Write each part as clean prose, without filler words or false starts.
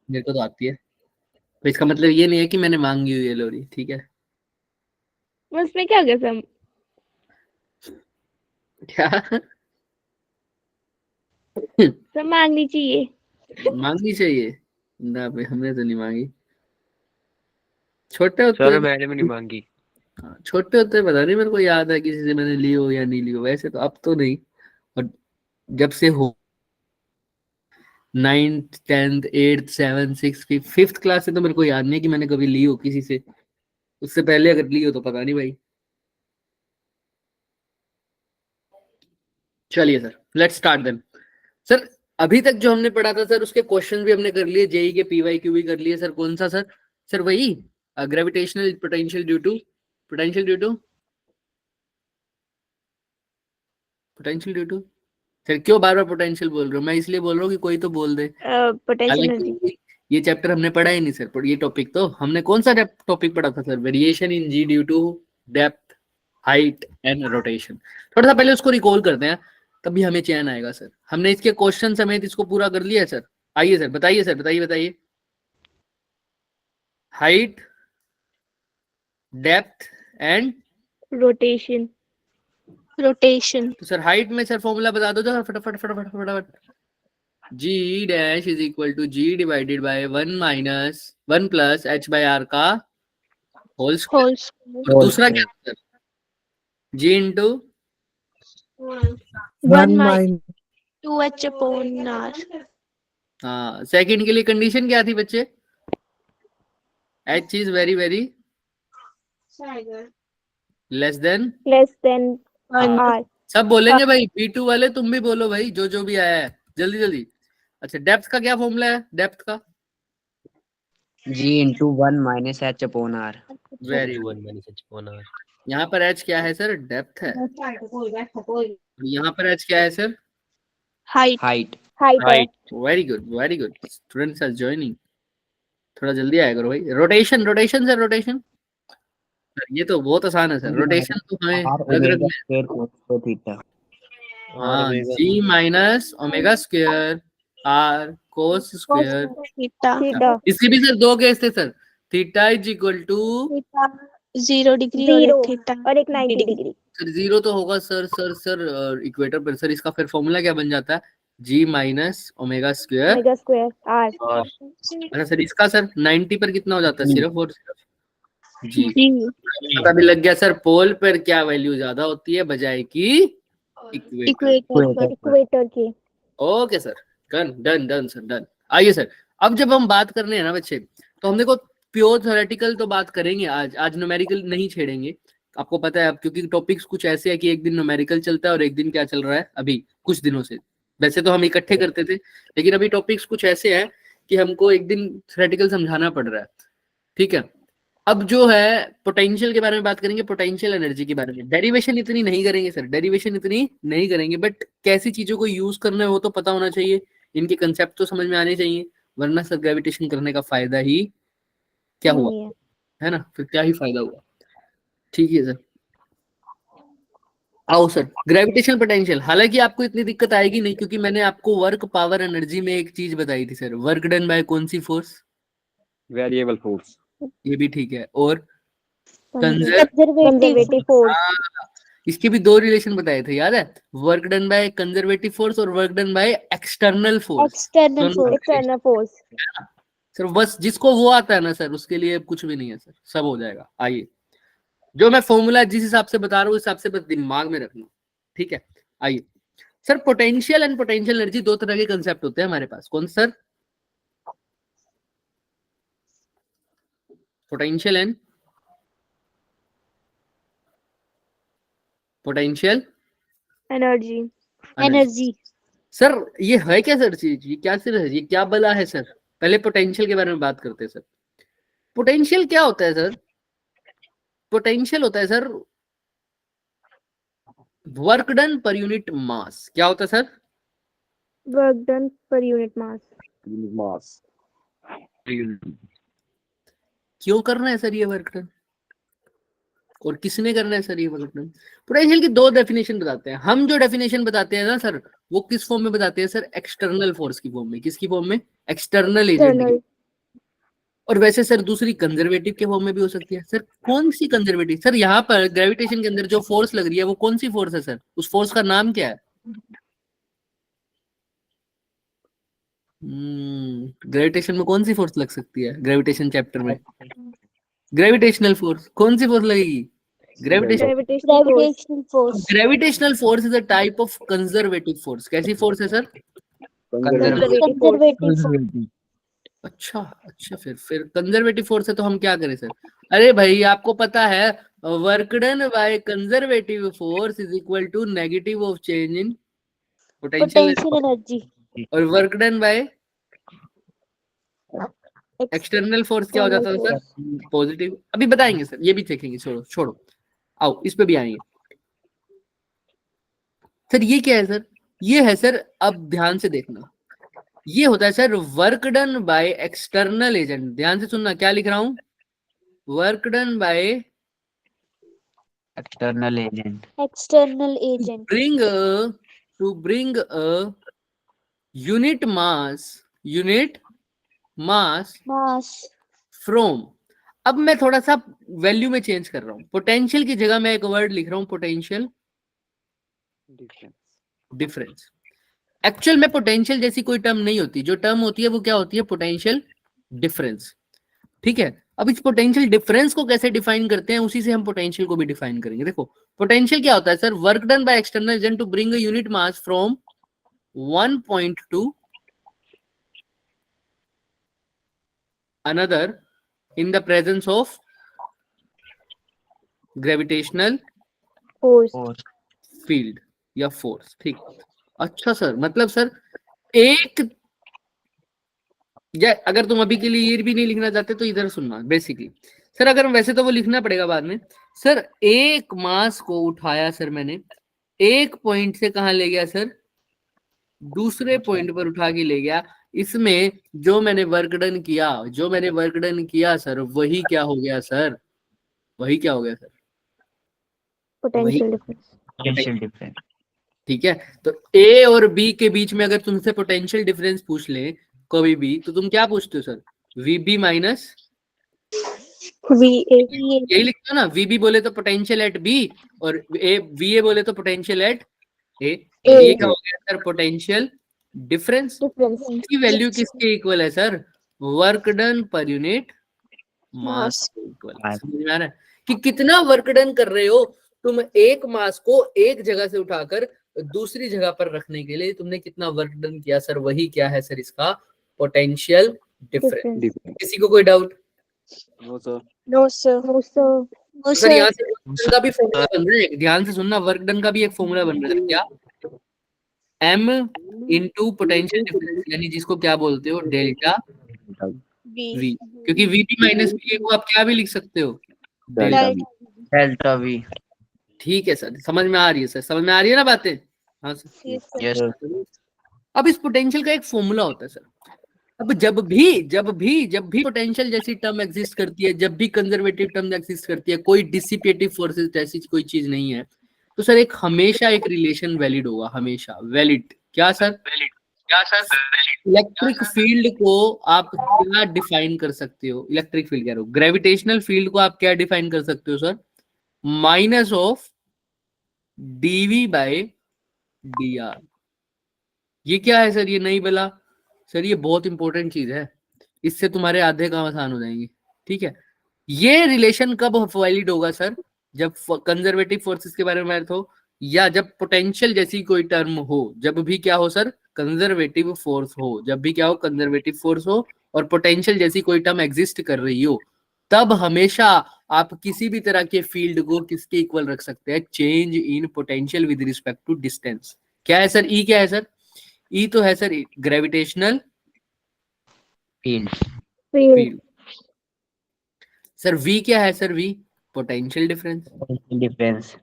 मेरे को तो आती है, तो इसका मतलब ये नहीं है कि मैंने मांगी हुई है लोरी, ठीक है। उसमें क्या कसम? क्या? सब मांगनी चाहिए। मांगनी चाहिए ना भाई, हमने तो नहीं मांगी। छोटे होते, सर मैंने भी नहीं मांगी। हाँ, छोटे होते पता नहीं मेरे को याद है किसी से मैंने ली हो या नहीं ली हो, वैसे तो अब तो नहीं। और जब से हो 9th 10th 8th 7th 6th 5th class से तो मेरे को याद नहीं है कि मैंने कभी ली हो किसी से। उससे पहले अगर ली हो तो पता नहीं भाई। चलिए sir, let's start then. Sir अभी तक जो हमने पढ़ा था सर, उसके क्वेश्चन भी हमने कर लिए, जेई के पीवाई क्यू भी कर लिए सर। कौन सा सर? सर वही gravitational potential due to sir. क्यों बार बार पोटेंशियल बोल रहे हो? मैं इसलिए बोल रहा हूँ कि कोई तो बोल दे। Potential energy. हालांकि ये चैप्टर हमने पढ़ा ही नहीं सर, पर ये टॉपिक तो हमने कौन सा टॉपिक पढ़ा था sir? Variation in G due to depth, height and rotation. थोड़ा सा पहले उसको रिकॉल करते हैं, तभी हमें चैन आएगा सर। हमने इसके क्वेश्चन समेत इसको पूरा कर लिया है सर। आइए सर, बताइए सर, बताइए। Height, depth and rotation. तो सर हाइट में सर फॉर्मूला बता दो जरा फटाफट फटाफट फटाफट। G dash is equal to g divided by 1 plus h by r का होल स्क्वायर। और दूसरा क्या सर? जी इंटू 1/2h/r। हाँ, सेकंड के लिए कंडीशन क्या थी बच्चे? H is very very less than r। सब बोलेंगे भाई, P2 वाले तुम भी बोलो भाई, जो भी आया है जल्दी जल्दी। अच्छा, डेप्थ का क्या फॉर्मूला है? डेप्थ का G into 1 minus h upon r। Very good. 1 minus h upon r। यहाँ पर एच क्या है सर? डेप्थ है। यहाँ पर एच क्या है sir? Height. Height। Height. Very good very good, students are joining. थोड़ा जल्दी आया करो भाई। रोटेशन सर, रोटेशन ये तो बहुत आसान है सर। रोटेशन तो हमें r रग रग omega में, square cos theta। हाँ, g minus omega square r cos square theta. इसके भी सर दो केस थे sir. Theta is equal to 0 degree और एक थीटा और एक 90 डिग्री। सर जीरो तो होगा सर इक्वेटर पर सर। इसका फिर फॉर्मूला क्या बन जाता है? जी माइनस ओमेगा स्क्वेयर। r। अच्छा सर, इसका सर 90 पर कितना हो जाता है? सिर्फ और सिर्फ जी। जी। पता भी लग गया सर, पोल पर क्या वैल्यू ज्यादा होती है बजाय की इक्वेटर। इक्वेटर। इक्वेटर की। Okay sir, done done done sir, done. आइए सर, अब जब हम बात करने हैं ना बच्चे, तो हम देखो प्योर थ्योरेटिकल तो बात करेंगे आज न्यूमेरिकल नहीं छेड़ेंगे। आपको पता है अब, क्योंकि टॉपिक्स कुछ ऐसे है कि एक दिन न्यूमेरिकल चलता है और एक दिन क्या चल रहा है अभी कुछ दिनों से। वैसे तो हम इकट्ठे करते थे, लेकिन अभी टॉपिक्स कुछ ऐसे हैं कि हमको एक दिन थ्योरेटिकल समझाना पड़ रहा है, ठीक है। अब जो है पोटेंशियल के बारे में बात करेंगे, पोटेंशियल एनर्जी के बारे में। डेरिवेशन इतनी नहीं करेंगे सर, डेरिवेशन इतनी नहीं करेंगे, बट कैसी चीजों को यूज करना है वो तो पता होना चाहिए। इनके कंसेप्ट तो समझ में आने चाहिए, वरना सर ग्रेविटेशन करने का फायदा ही क्या हुआ, नहीं है। है ना? फिर क्या ही फायदा हुआ। ठीक है सर, आओ सर, ग्रेविटेशनल पोटेंशियल। हालांकि आपको इतनी दिक्कत आएगी नहीं, क्योंकि मैंने आपको वर्क पावर एनर्जी में एक चीज बताई थी सर, वर्क डन बाय कौन सी फोर्स? Variable force. ये भी ठीक है। और कंजर्वेटिव फोर्स। इसके भी दो रिलेशन बताए थे, याद है? Work done by conservative force और work done by external force. External force. Sir बस जिसको वो आता है ना सर, उसके लिए कुछ भी नहीं है सर, सब हो जाएगा। आइए, जो मैं फॉर्मूला जिस हिसाब से बता रहा हूँ, उस हिसाब से बस दिमाग में रखना, ठीक है। आइए sir, potential and potential energy दो तरह के कंसेप्ट होते हैं हमारे पास। कौन sir? Potential and potential energy. Sir ये है क्या सर चीज? ये क्या सर है? ये क्या बला है सर? पहले पोटेंशियल के बारे में बात करते हैं सर। पोटेंशियल क्या होता है सर? पोटेंशियल होता है sir work done per unit mass. क्या होता है sir? Work done per unit mass. Mass. क्यों करना है सर ये वर्क डन, और किसने करना है सर ये वर्क डन? पोटेंशियल की दो डेफिनेशन बताते हैं हम। जो डेफिनेशन बताते हैं ना सर, वो किस फॉर्म में बताते हैं सर? एक्सटर्नल फोर्स की फॉर्म में। किसकी फॉर्म में? एक्सटर्नल एजेंट की। और वैसे सर दूसरी कंजर्वेटिव के फॉर्म में भी हो सकती है। सर कौन सी कंजर्वेटिव? सर यहाँ पर ग्रेविटेशन के अंदर जो फोर्स लग रही है वो कौन सी फोर्स है सर? उस फोर्स का नाम क्या है? ग्रेविटेशन में कौन सी फोर्स लग सकती है? ग्रेविटेशन चैप्टर में ग्रेविटेशनल फोर्स। कौन सी फोर्स लगेगी? Gravitation. Gravitational force. Gravitational force is a type of conservative force. कैसी फोर्स है सर? Conservative force. Conservative. अच्छा अच्छा, फिर कंजर्वेटिव फोर्स है तो हम क्या करें सर? अरे भाई आपको पता है work done by conservative force is equal to negative of change in potential, Potential energy. और work done by external force क्या हो जाता है सर? पॉजिटिव। अभी बताएंगे सर, ये भी देखेंगे, छोड़ो छोड़ो, आओ इस पे भी आएंगे। सर ये क्या है सर? ये है सर, अब ध्यान से देखना, ये होता है sir work done by external agent. ध्यान से सुनना क्या लिख रहा हूं, work done bye External agent. External agent. to bring a unit mass Mass. from। अब मैं थोड़ा सा वैल्यू में चेंज कर रहा हूं, पोटेंशियल की जगह मैं एक वर्ड लिख रहा हूं, पोटेंशियल डिफरेंस। एक्चुअल में पोटेंशियल जैसी कोई टर्म नहीं होती, जो टर्म होती है वो क्या होती है? Potential difference. ठीक है, अब इस पोटेंशियल डिफरेंस को कैसे डिफाइन करते हैं, उसी से हम पोटेंशियल को भी डिफाइन करेंगे। देखो पोटेंशियल क्या होता है sir? Work done by external agent to bring a unit mass from one point to another in the presence of gravitational Force. Field या फोर्स। ठीक, अच्छा सर, मतलब सर एक, या अगर तुम अभी के लिए ये भी नहीं लिखना चाहते तो इधर सुनना बेसिकली सर, अगर वैसे तो वो लिखना पड़ेगा बाद में। सर एक मास को उठाया सर मैंने, एक पॉइंट से कहां ले गया सर? दूसरे पॉइंट पर उठा के ले गया। इसमें जो मैंने वर्क डन किया सर, वही क्या हो गया सर? वही क्या हो गया sir? Potential difference. Potential difference. ठीक है, तो ए और बी के बीच में अगर तुमसे पोटेंशियल डिफरेंस पूछ ले कभी भी, तो तुम क्या पूछते हो सर? वीबी माइनस VA यही लिखते हो ना, वीबी बोले तो पोटेंशियल एट बी, और ए वीए बोले तो पोटेंशियल एट ए। ये क्या हो गया सर? Potential difference. Difference. की वैल्यू किसके इक्वल है sir? Work done per unit mass equal. समझ में आ रहा है कि कितना वर्क डन कर रहे हो तुम? एक मास को एक जगह से उठाकर दूसरी जगह पर रखने के लिए तुमने कितना वर्क डन किया सर? वही क्या है सर? इसका पोटेंशियल डिफरेंस। किसी को कोई doubt? No, sir. No, sir. No, sir. No, sir sir. यहाँ से वर्क डन का भी फॉर्मूला बन रहा है, ध्यान से सुनना, वर्क डन का भी एक फॉर्मूला बन रहा है। क्या? m इंटू पोटेंशियल डिफरेंस, यानी जिसको क्या बोलते हो? Delta v। क्योंकि vp माइनस va को आप क्या भी लिख सकते हो? डेल्टा। Delta V. ठीक है सर, समझ में आ रही है सर? समझ में आ रही है ना बातें? हाँ सर। Yes. अब इस पोटेंशियल का एक फॉर्मूला होता है सर। अब जब भी पोटेंशियल जैसी टर्म एग्जिस्ट करती है, जब भी कंजर्वेटिव टर्म एग्जिस्ट करती है, कोई डिसिपेटिव फोर्सेस जैसी कोई चीज नहीं है, तो सर एक हमेशा एक रिलेशन वैलिड होगा, हमेशा वैलिड। क्या सर? इलेक्ट्रिक फील्ड को आप क्या डिफाइन कर सकते हो? इलेक्ट्रिक फील्ड कह रहा हूं, ग्रेविटेशनल फील्ड को आप क्या डिफाइन कर सकते हो sir? Minus of DV by D R. ये क्या है सर? ये नहीं बोला सर, ये बहुत इंपॉर्टेंट चीज है, इससे तुम्हारे आधे काम आसान हो जाएंगे। ठीक है, ये रिलेशन कब वैलिड होगा सर? जब कंजर्वेटिव फोर्सेस के बारे में बात हो, या जब पोटेंशियल जैसी कोई टर्म हो, जब भी क्या हो सर? कंजर्वेटिव फोर्स हो। जब भी क्या हो? कंजर्वेटिव फोर्स हो और पोटेंशियल जैसी कोई टर्म एग्जिस्ट कर रही हो, तब हमेशा आप किसी भी तरह के फील्ड को किसके इक्वल रख सकते हैं? Change in potential with respect to distance. क्या है सर? ई क्या है सर? ई तो है sir gravitational Field. Field. Sir V क्या है sir? V potential difference, Potential difference.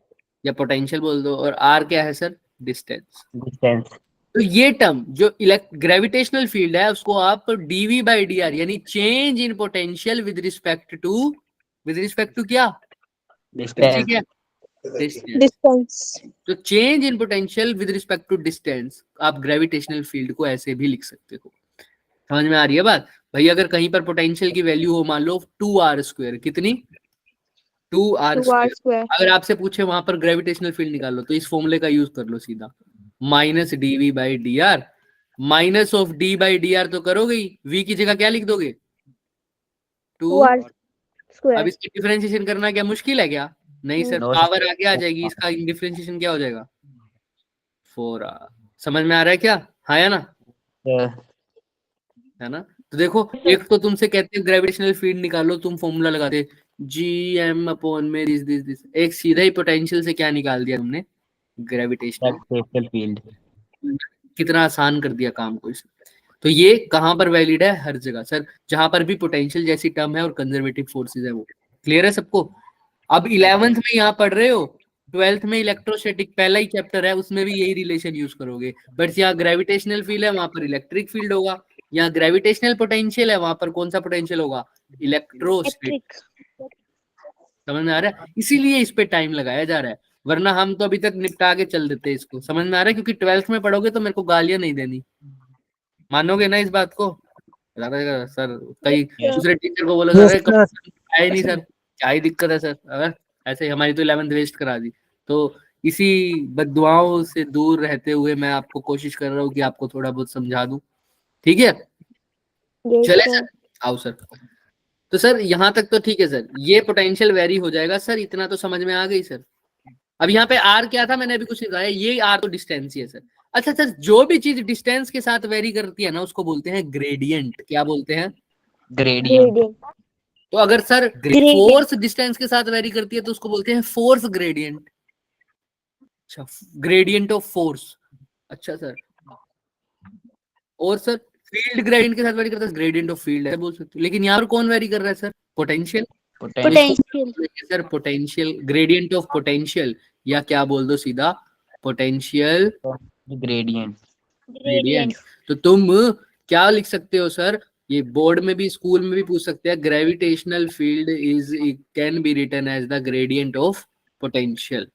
या पोटेंशियल बोल दो, और आर क्या है सर? डिस्टेंस। Distance. तो ये टर्म जो ग्रेविटेशनल फील्ड है उसको आप डीवी बाई डी आर, यानी change in potential with respect to क्या? Distance. ठीक है, डिस्टेंस। distance तो change in potential with respect to distance, आप ग्रेविटेशनल फील्ड को ऐसे भी लिख सकते हो। समझ में आ रही है बात? भाई अगर कहीं पर पोटेंशियल की वैल्यू हो मान लो 2r², कितनी 2r²। 2r square. अगर आपसे पूछे वहां पर ग्रेविटेशनल फील्ड निकालो तो इस फॉर्मूले का यूज कर लो सीधा, -dv/dr, minus of d by D are तो करोगे ही, v की जगह क्या लिख दोगे 2। 2r अब square. इसकी डिफरेंशिएशन करना क्या मुश्किल है क्या? नहीं सर, No, पावर आगे आ जाएगी, इसका डिफरेंशिएशन क्या हो जाएगा 4r। समझ में आ रहा है क्या? हाँ या ना? है ना? तो देखो, एक तो तुमसे कहते हैं ग्रेविटेशनल फील्ड निकालो, तुम फॉर्मूला लगाते Gm/में दिस, एक सीधा ही पोटेंशियल से क्या निकाल दिया तुमने, ग्रेविटेशनल फील्ड। कितना आसान कर दिया काम को इस। तो ये कहां पर वैलिड है? हर जगह सर, जहां पर भी पोटेंशियल जैसी टर्म है और कंजर्वेटिव फोर्सेस है वो। क्लियर है सबको? अब 11th में यहाँ पढ़ रहे हो, 12th में इलेक्ट्रोस्टैटिक पहला ही चैप्टर है, उसमें भी यही रिलेशन यूज करोगे। बट यहाँ ग्रेविटेशनल फील्ड है, वहां पर इलेक्ट्रिक फील्ड होगा। यहाँ ग्रेविटेशनल पोटेंशियल है, वहां पर कौन सा पोटेंशियल होगा? इलेक्ट्रोस्टैटिक। समझ में आ रहा है? इसीलिए इस पे टाइम लगाया जा रहा है, वरना हम तो अभी तक निपटा के चल देते इसको। समझ में आ रहा है? क्योंकि 12th में पढ़ोगे तो मेरे को गालियां नहीं देनी, मानोगे ना इस बात को? सर कई दूसरे टीचर को बोला सर है नहीं सर, क्या ही दिक्कत है सर? अगर ऐसे हमारी तो 11th वेस्ट करा दी। तो इसी बददुआओं से दूर रहते हुए मैं आपको कोशिश कर रहा हूँ कि आपको थोड़ा बहुत समझा दूं, ठीक है? Yes, चले sir. सर, आओ सर। तो सर यहाँ तक तो ठीक है सर, ये पोटेंशियल वेरी हो जाएगा सर, इतना तो समझ में आ गई सर। अब यहाँ पे आर क्या था, मैंने अभी कुछ बताया, ये आर तो डिस्टेंस ही है सर। अच्छा सर, जो भी चीज डिस्टेंस के साथ वेरी करती है ना उसको बोलते हैं ग्रेडियंट। क्या बोलते हैं? ग्रेडियंट। Gradient. तो अगर सर Gradient. फोर्स डिस्टेंस के साथ वेरी करती है तो उसको बोलते हैं फोर्स ग्रेडियंट। अच्छा, ग्रेडियंट ऑफ फोर्स। अच्छा सर, और सर फील्ड ग्रेडियंट के साथ वेरी करता है, ग्रेडियंट ऑफ फील्ड है बोल सकते हो। लेकिन यहाँ पर कौन वेरी कर रहा है sir? Potential. Potential. Sir potential, gradient of potential, या क्या बोल दो सीधा, पोटेंशियल ग्रेडियंट। ग्रेडियंट। तो तुम क्या लिख सकते हो सर? ये बोर्ड में भी स्कूल में भी पूछ सकते हैं, gravitational field is can be written as the gradient of potential.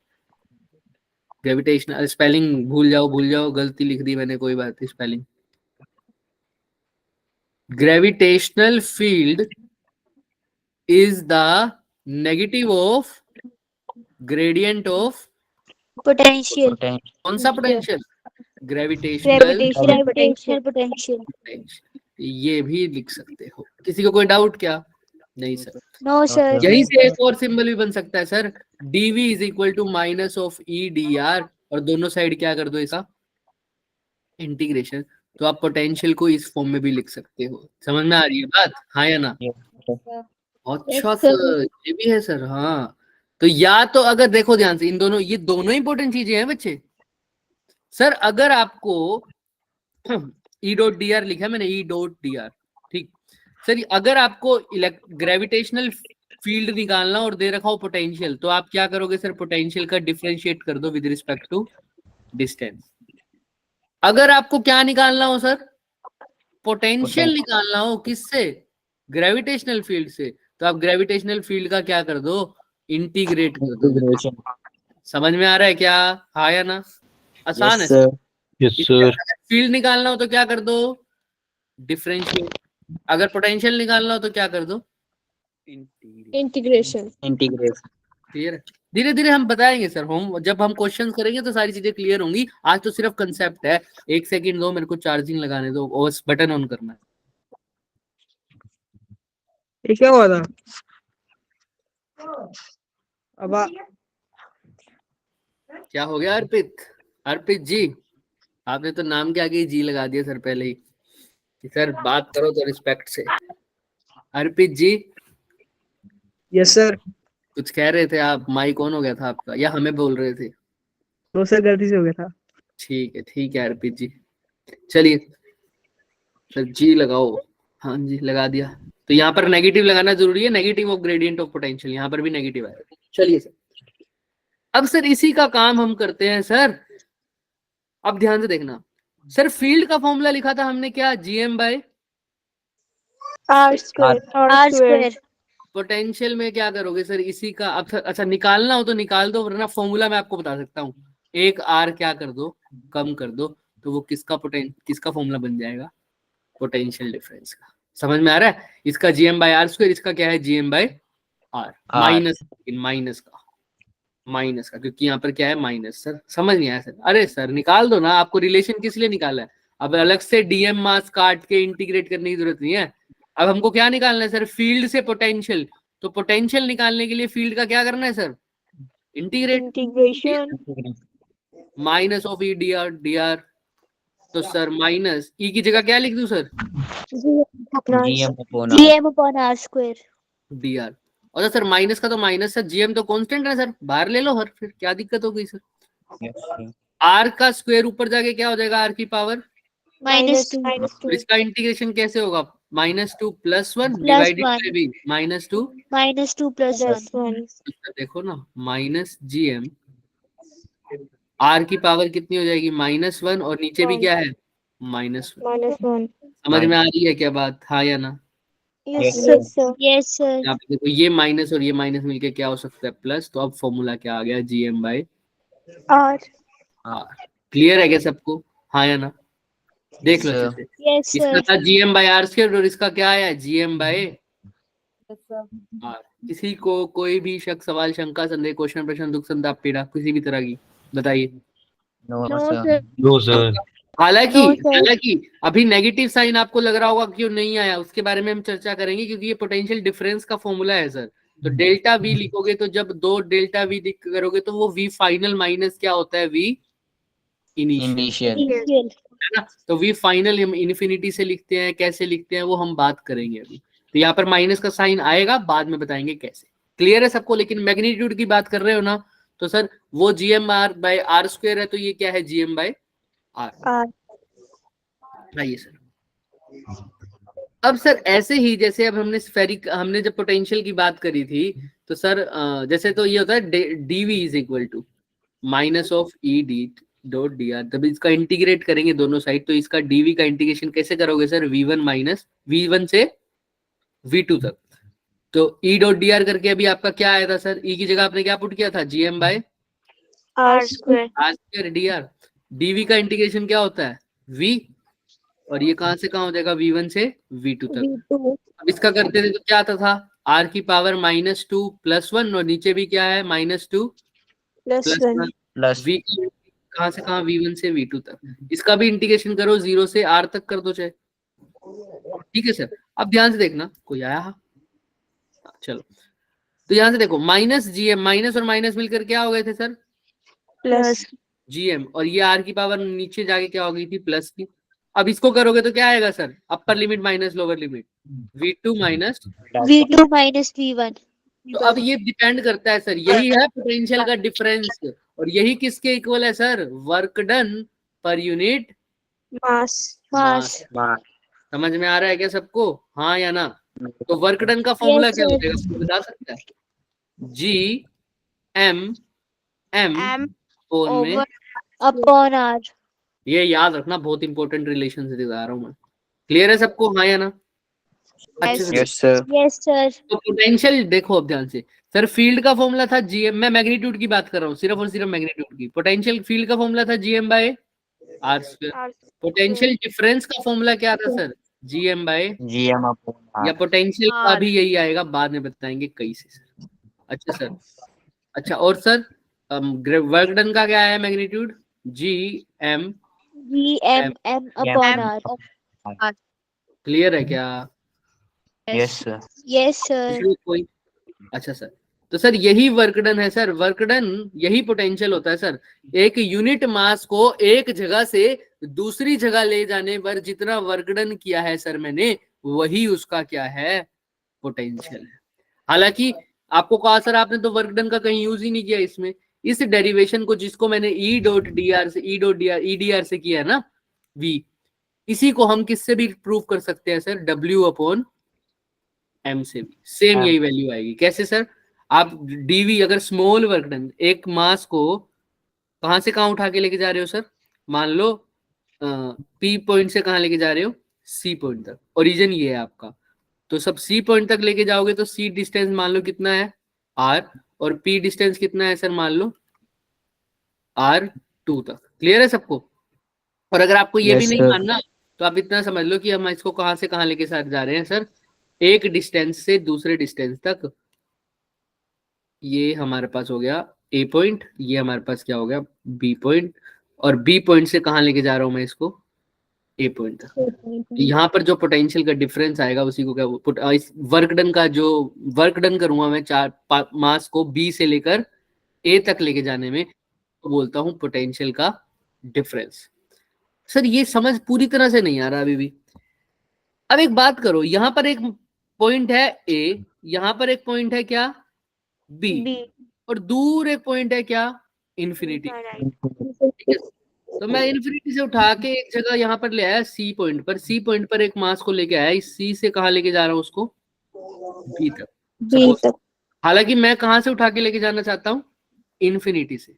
Gravitational spelling भूल जाओ, गलती लिख दी मैंने, कोई बात नहीं, spelling. Gravitational field is the negative of gradient of Potential. कौन सा पोटेंशियल? Gravitational Gravitational potential. ये भी लिख सकते हो। किसी को कोई डाउट क्या? नहीं सर। No, sir. यहीं से एक और सिंबल भी बन सकता है sir, dv is equal to minus of E D R, और दोनों साइड क्या कर दो इसका इंटीग्रेशन, तो आप पोटेंशियल को इस फॉर्म में भी लिख सकते हो। समझ में आ रही है बात? हाँ या ना? अच्छा सर, ये भी है सर। हाँ, तो या तो अगर देखो ध्यान से, इन दोनों, ये दोनों इंपॉर्टेंट चीजें हैं बच्चे। सर अगर आपको ई डॉट डी आर लिखा है मैंने, ई डॉट डी आर, ठीक सर, अगर आपको ग्रेविटेशनल फील्ड निकालना और दे रखा हो पोटेंशियल, तो आप क्या करोगे सर? पोटेंशियल का डिफरेंशिएट कर दो विद रिस्पेक्ट टू डिस्टेंस। अगर आपको क्या निकालना हो सर? पोटेंशियल निकालना हो, किससे? ग्रेविटेशनल फील्ड से, तो आप ग्रेविटेशनल फील्ड का क्या कर दो? इंटीग्रेट कर दो। समझ में आ रहा है क्या? हाँ या ना? आसान है सर। Yes sir. फील्ड निकालना हो तो क्या कर दो? डिफरेंशिएट। अगर पोटेंशियल निकालना हो तो क्या कर दो? Integration. क्लियर है? धीरे धीरे हम बताएंगे सर, हम जब हम क्वेश्चन करेंगे तो सारी चीजें क्लियर होंगी। आज तो सिर्फ कंसेप्ट है। एक सेकंड दो, मेरे को चार्जिंग लगाने दो, बस बटन ऑन करना है। ये क्या हुआ था? अब क्या हो गया अर्पित? अर्पित जी, आपने तो नाम के आगे जी लगा दिया सर पहले ही। सर बात करो तो रिस्पेक्ट से। अर्पित जी, यस सर। कुछ कह रहे थे आप, माइक ऑन हो गया था आपका, या हमें बोल रहे थे? नो सर, गलती से हो गया था। ठीक है अर्पित जी, चलिए सर जी लगाओ। हाँ जी, लगा दिया। तो यहाँ पर नेगेटिव लगाना जरूरी है, negative of gradient of potential, यहाँ पर भी नेगेटिव है। चलिए सर, अब सर इसी का काम हम करते हैं सर। अब ध्यान से देखना सर, फील्ड का फॉर्मूला लिखा था हमने क्या? GM by R square. R square. Potential में क्या करोगे सर? इसी का अब अच्छा निकालना हो तो निकाल दो, वरना फॉर्मूला मैं आपको बता सकता हूँ। एक R क्या कर दो, कम कर दो, तो वो किसका फॉर्मूला बन जाएगा? पोटेंशियल डिफरेंस का। समझ में आ रहा है? इसका जीएम बाय आर स्क्वायर, इसका क्या है जीएम बाय आर, माइनस का क्योंकि यहाँ पर क्या है माइनस। सर समझ नहीं आया सर? अरे सर निकाल दो ना, आपको रिलेशन किस लिए निकाला है? अब अलग से डीएम मास काट के इंटीग्रेट करने की जरूरत नहीं है। अब हमको क्या निकालना है सर? फील्ड से पोटेंशियल। तो पोटेंशियल निकालने के लिए फील्ड का क्या करना है sir? Integrate. Integration. Minus of E D R D R. तो सर माइनस ई की जगह क्या लिख दूं sir? GM upon R square. D R. और सर माइनस का तो माइनस सर, जीएम तो कांस्टेंट है सर, बाहर ले लो हर, फिर क्या दिक्कत हो गई सर? आर का स्क्वायर ऊपर जाके क्या हो जाएगा? आर की पावर -2. और इसका इंटीग्रेशन कैसे होगा? -2 + 1 डिवाइडेड बाय बी -2 -2 + 1. देखो ना, माइनस जीएम आर की पावर कितनी हो जाएगी? -1 और नीचे भी क्या है? -1। -1. समझ में आ रही है क्या बात? हाँ या ना? Yes, sir. Yes, sir. यहाँ पे देखो ये माइनस और ये माइनस मिलके क्या हो सकता है? प्लस। तो अब फॉर्मूला क्या आ गया? GM by R. R. Clear है क्या सबको? हाँ या ना? देख लो अच्छे से। Yes, इसका sir. था जीएम बाय आर स्क्वायर और इसका क्या आया? GM by R. किसी को कोई भी शक, सवाल, शंका, संदेह, क्वेश्चन, प्रश्न, दुख, संताप, पीड़ा किसी भी तरह की बताइए। No, sir. No, sir. हालांकि No, sir. हालांकि अभी नेगेटिव साइन आपको लग रहा होगा क्यों नहीं आया, उसके बारे में हम चर्चा करेंगे क्योंकि ये पोटेंशियल डिफरेंस का फॉर्मूला है सर। तो डेल्टा वी लिखोगे तो जब 2 डेल्टा वी करोगे तो वो वी फाइनल माइनस क्या होता है? V initial, Initial. है ना? तो वी फाइनल हम इन्फिनिटी से लिखते हैं, कैसे लिखते हैं वो हम बात करेंगे अभी। तो यहाँ पर माइनस का साइन आएगा, बाद में बताएंगे कैसे। क्लियर है सबको? लेकिन मैग्नीट्यूड की बात कर रहे हो ना, तो सर वो GM R by R square है, तो ये क्या है? GM by R. R. आइए सर। अब सर ऐसे ही जैसे अब हमने जब पोटेंशियल की बात करी थी तो सर जैसे तो ये होता है DV is equal to minus of E D dot D R. तब इसका इंटीग्रेट करेंगे दोनों साइड, तो इसका डीवी का इंटीग्रेशन कैसे करोगे सर? v1 माइनस v1 से v2 तक। तो ई डॉट डी आर करके अभी आपका क्या आया था सर? ई की जगह आपने क्या पुट किया था? GM by R square. R square D R. DV का इंटीग्रेशन क्या होता है? v, और ये कहां से कहां हो जाएगा? v1 से v2 तक। V2. अब इसका करते थे तो क्या आता था? r की पावर -2 + 1 और नीचे भी क्या है? -2 + + 1. 1 v कहां से कहां? v1 से v2 तक। इसका भी इंटीग्रेशन करो 0 से r तक कर दो चाहे। ठीक है सर। अब ध्यान से देखना, कोई आया? हाँ चलो, तो यहां से देखो माइनस जीएम, माइनस और माइनस मिलकर क्या हो गए थे सर? Plus. जीएम, और ये आर की पावर नीचे जाके क्या हो गई थी? प्लस की। अब इसको करोगे तो क्या आएगा sir? Upper limit minus lower limit v2 minus. V2 minus V1. तो अब ये डिपेंड करता है सर, यही है पोटेंशियल का डिफरेंस, और यही किसके इक्वल है sir? Work done per unit Mass. समझ में आ रहा है क्या सबको? हाँ या ना? तो वर्क डन का फॉर्मूला Yes, क्या sir. हो जाएगा, आपको बता सकता है? जी एम M में over upon R. ये याद रखना, बहुत इंपॉर्टेंट रिलेशन से दिखा रहा हूँ मैं। क्लियर है सबको? हाँ या ना? अच्छे से। Yes, sir. तो पोटेंशियल देखो अब ध्यान से सर, फील्ड का फॉर्मूला था जीएम, मैं मैग्नीट्यूड की बात कर रहा हूँ सिर्फ और सिर्फ मैग्नीट्यूड की। पोटेंशियल फील्ड का फॉर्मूला था GM by R square. Potential difference का फॉर्मूला क्या था सर? जीएम बाय, या पोटेंशियल का भी यही आएगा, बाद में बताएंगे कैसे सर। अच्छा सर। अच्छा और सर वर्क डन का क्या है magnitude? G M M upon R. Clear है क्या? Yes, sir. इसलिए कोई। अच्छा सर, तो सर यही वर्क डन है सर, वर्क डन यही पोटेंशियल होता है सर। एक यूनिट मास को एक जगह से दूसरी जगह ले जाने पर जितना वर्क डन किया है सर मैंने, वही उसका क्या है? पोटेंशियल है। हालांकि आपको कहा सर आपने तो वर्क डन का कहीं यूज ही नहीं किया इसमें। इस डेरिवेशन को जिसको मैंने ई डॉट डी आर से किया है ना v, इसी को हम किससे भी प्रूव कर सकते हैं सर? w अपॉन m से भी सेम यही वैल्यू आएगी। कैसे सर? आप dv अगर स्मॉल वर्क डन, एक मास को कहां से कहां उठा के लेके जा रहे हो सर? मान लो p पॉइंट से कहां लेके जा रहे हो? c पॉइंट तक। ओरिजिन ये है आपका, तो सब c पॉइंट तक लेके जाओगे तो c डिस्टेंस मान लो कितना है? r, और p डिस्टेंस कितना है सर? मान लो r2 तक। क्लियर है सबको? और अगर आपको ये भी नहीं मानना तो आप इतना समझ लो कि हम इसको कहां से कहां लेके साथ जा रहे हैं सर, एक डिस्टेंस से दूसरे डिस्टेंस तक। ये हमारे पास हो गया ए पॉइंट, ये हमारे पास क्या हो गया बी पॉइंट, और बी पॉइंट से कहां लेके जा रहा हूं मैं इसको, ए पॉइंट तक। यहाँ पर जो पोटेंशियल का डिफरेंस आएगा उसी को क्या, इस वर्क डन का जो वर्क डन करूंगा मैं मास को बी से लेकर ए तक लेके जाने में, तो बोलता हूं पोटेंशियल का डिफरेंस। सर ये समझ पूरी तरह से नहीं आ रहा अभी भी। अब एक बात करो, यहां पर एक पॉइंट है ए, यहां पर एक पॉइंट है क्या बी, और दूर एक पॉइंट है क्या इन्फिनिटी। ठीक है, तो मैं इन्फिनिटी से उठा के एक जगह यहाँ पर ले आया सी पॉइंट पर, सी पॉइंट पर एक मास को लेके आया, इस सी से कहाँ लेके जा रहा हूँ उसको, बी तक। Suppose, हालांकि मैं कहाँ से उठा के लेके जाना चाहता हूँ, इन्फिनिटी से।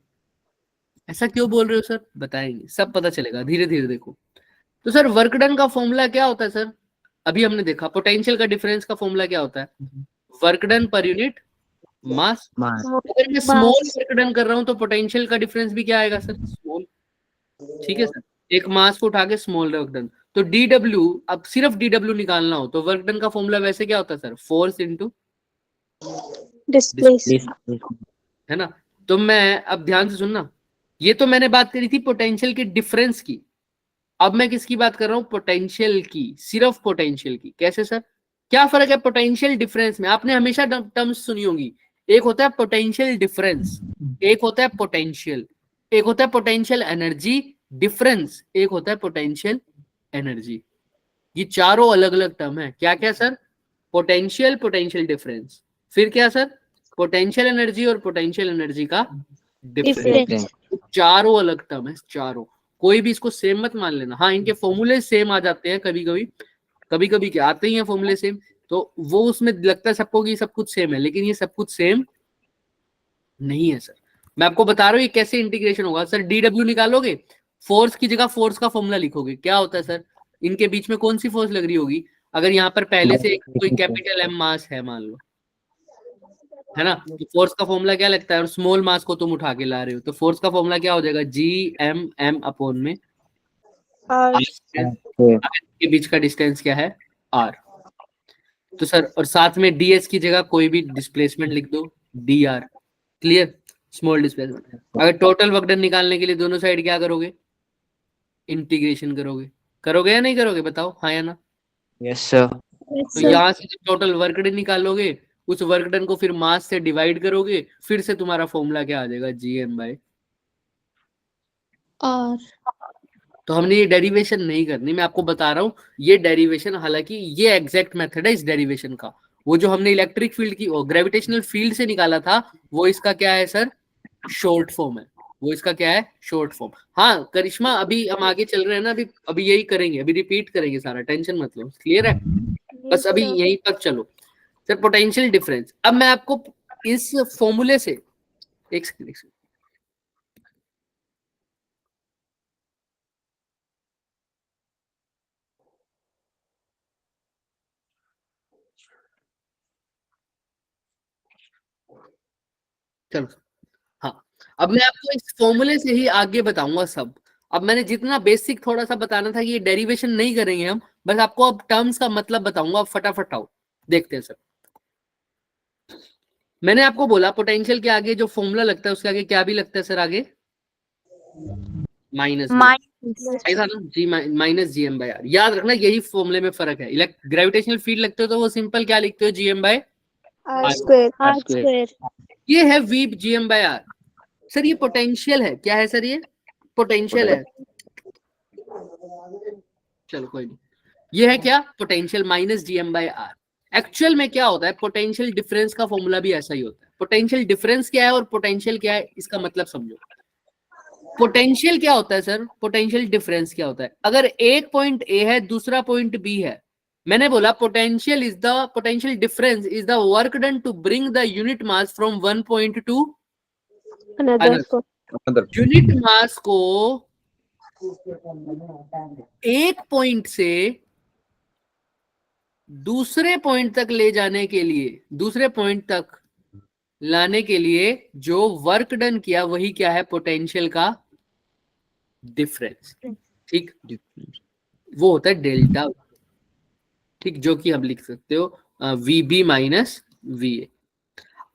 ऐसा क्यों बोल रहे हो सर, बताएंगे, सब पता चलेगा धीरे धीरे देखो। तो सर वर्क डन का फॉर्मूला क्या होता है सर, अभी हमने देखा पोटेंशियल का डिफरेंस का फॉर्मूला क्या होता है, वर्क डन पर यूनिट मास। अगर मैं स्मॉल वर्क डन कर रहा हूँ तो पोटेंशियल का डिफरेंस भी क्या आएगा सर, स्मॉल। ठीक है सर, एक मास को उठा के स्मॉल वर्क डन, तो डीडब्ल्यू, अब सिर्फ डीडब्ल्यू निकालना हो तो वर्क डन का फॉर्मूला वैसे क्या होता है सर, फोर्स इनटू है ना। तो मैं अब ध्यान से सुनना, ये तो मैंने बात करी थी पोटेंशियल के डिफरेंस की, अब मैं किसकी बात कर रहा हूं, पोटेंशियल की, सिर्फ पोटेंशियल की। कैसे सर, क्या फर्क है पोटेंशियल डिफरेंस में, आपने हमेशा टर्म्स सुनी होंगी, एक होता है पोटेंशियल डिफरेंस, एक होता है पोटेंशियल, एक होता है पोटेंशियल एनर्जी डिफरेंस, एक होता है पोटेंशियल एनर्जी। ये चारों अलग अलग टर्म है। क्या क्या सर, पोटेंशियल, पोटेंशियल डिफरेंस, फिर क्या सर, पोटेंशियल एनर्जी और पोटेंशियल एनर्जी का डिफरेंस। चारों अलग टर्म है, चारों, कोई भी इसको सेम मत मान लेना। हाँ, इनके फॉर्मूले सेम आ जाते हैं कभी कभी, कभी कभी क्या आते ही हैं फॉर्मूले सेम, तो वो उसमें लगता है सबको कि सब कुछ सेम है, लेकिन ये सब कुछ सेम नहीं है सर। मैं आपको बता रहा हूँ ये कैसे इंटीग्रेशन होगा सर। डीडब्ल्यू निकालोगे, फोर्स की जगह फोर्स का फॉर्मूला लिखोगे, क्या होता है सर, इनके बीच में कौन सी फोर्स लग रही होगी, अगर यहाँ पर पहले से कोई कैपिटल एम मास है मान लो, है ना, तो फोर्स का फॉर्मूला क्या लगता है, और स्मॉल मास को तुम उठा के ला रहे हो, तो फोर्स का फॉर्मूला क्या हो जाएगा, जी एम एम अपॉन में के बीच का डिस्टेंस क्या है, आर। तो सर, और साथ में ds की जगह कोई भी डिस्प्लेसमेंट लिख दो, dr। Clear, small displacement. अगर टोटल वर्क डन निकालने के लिए दोनों साइड क्या करोगे, इंटीग्रेशन करोगे, करोगे या नहीं करोगे, बताओ हाँ या ना। Yes sir. तो यहाँ से टोटल वर्क डन निकालोगे, उस वर्क डन को फिर मास से डिवाइड करोगे, फिर से तुम्हारा फॉर्मूला क्या आ जाएगा, gm/r। तो हमने ये डेरिवेशन नहीं करनी, मैं आपको बता रहा हूँ ये डेरिवेशन, हालांकि ये एग्जैक्ट मेथड है इस डेरिवेशन का, वो जो हमने इलेक्ट्रिक फील्ड की ग्रेविटेशनल फील्ड से निकाला था, वो इसका क्या है सर, शॉर्ट फॉर्म है, वो इसका क्या है, शॉर्ट फॉर्म। हाँ करिश्मा, अभी हम आगे चल रहे हैं ना, अभी यही करेंगे, अभी रिपीट करेंगे सारा, टेंशन मत लो, क्लियर है, बस अभी यहीं तक चलो सर। पोटेंशियल डिफरेंस, अब मैं आपको इस फॉर्मूले से एक सेकंड चलो, हाँ अब मैं आपको इस फॉर्मूले से ही आगे बताऊंगा सब। अब मैंने जितना बेसिक थोड़ा सा बताना था कि ये डेरिवेशन नहीं करेंगे हम, बस आपको अब टर्म्स का मतलब बताऊंगा, फटाफट आओ देखते हैं सर। मैंने आपको बोला पोटेंशियल के आगे जो फॉर्मूला लगता है उसके आगे क्या भी लगता है सर, आगे माइनस सही था ना, जी माइनस gm/r। याद रखना यही फॉर्मूले में फर्क है, ग्रेविटेशनल फील्ड लगते हो तो वो सिंपल क्या लिखते हो, gm/r²। ये है वीप gm/r। सर ये पोटेंशियल है, क्या है सर, ये पोटेंशियल है, चलो कोई नहीं, ये है क्या, पोटेंशियल माइनस gm/r। एक्चुअल में क्या होता है, पोटेंशियल डिफरेंस का फॉर्मूला भी ऐसा ही होता है। पोटेंशियल डिफरेंस क्या है और पोटेंशियल क्या है, इसका मतलब समझो। पोटेंशियल क्या होता है सर, पोटेंशियल डिफरेंस क्या होता है, अगर एक पॉइंट ए है दूसरा पॉइंट बी है, मैंने बोला potential difference is the work done to bring the unit mass from one point to another. Unit mass को एक पॉइंट से दूसरे पॉइंट तक ले जाने के लिए, दूसरे पॉइंट तक लाने के लिए जो वर्क डन किया वही क्या है, पोटेंशियल का डिफरेंस। ठीक, वो होता है डेल्टा, ठीक, जो कि आप लिख सकते हो VB माइनस VA।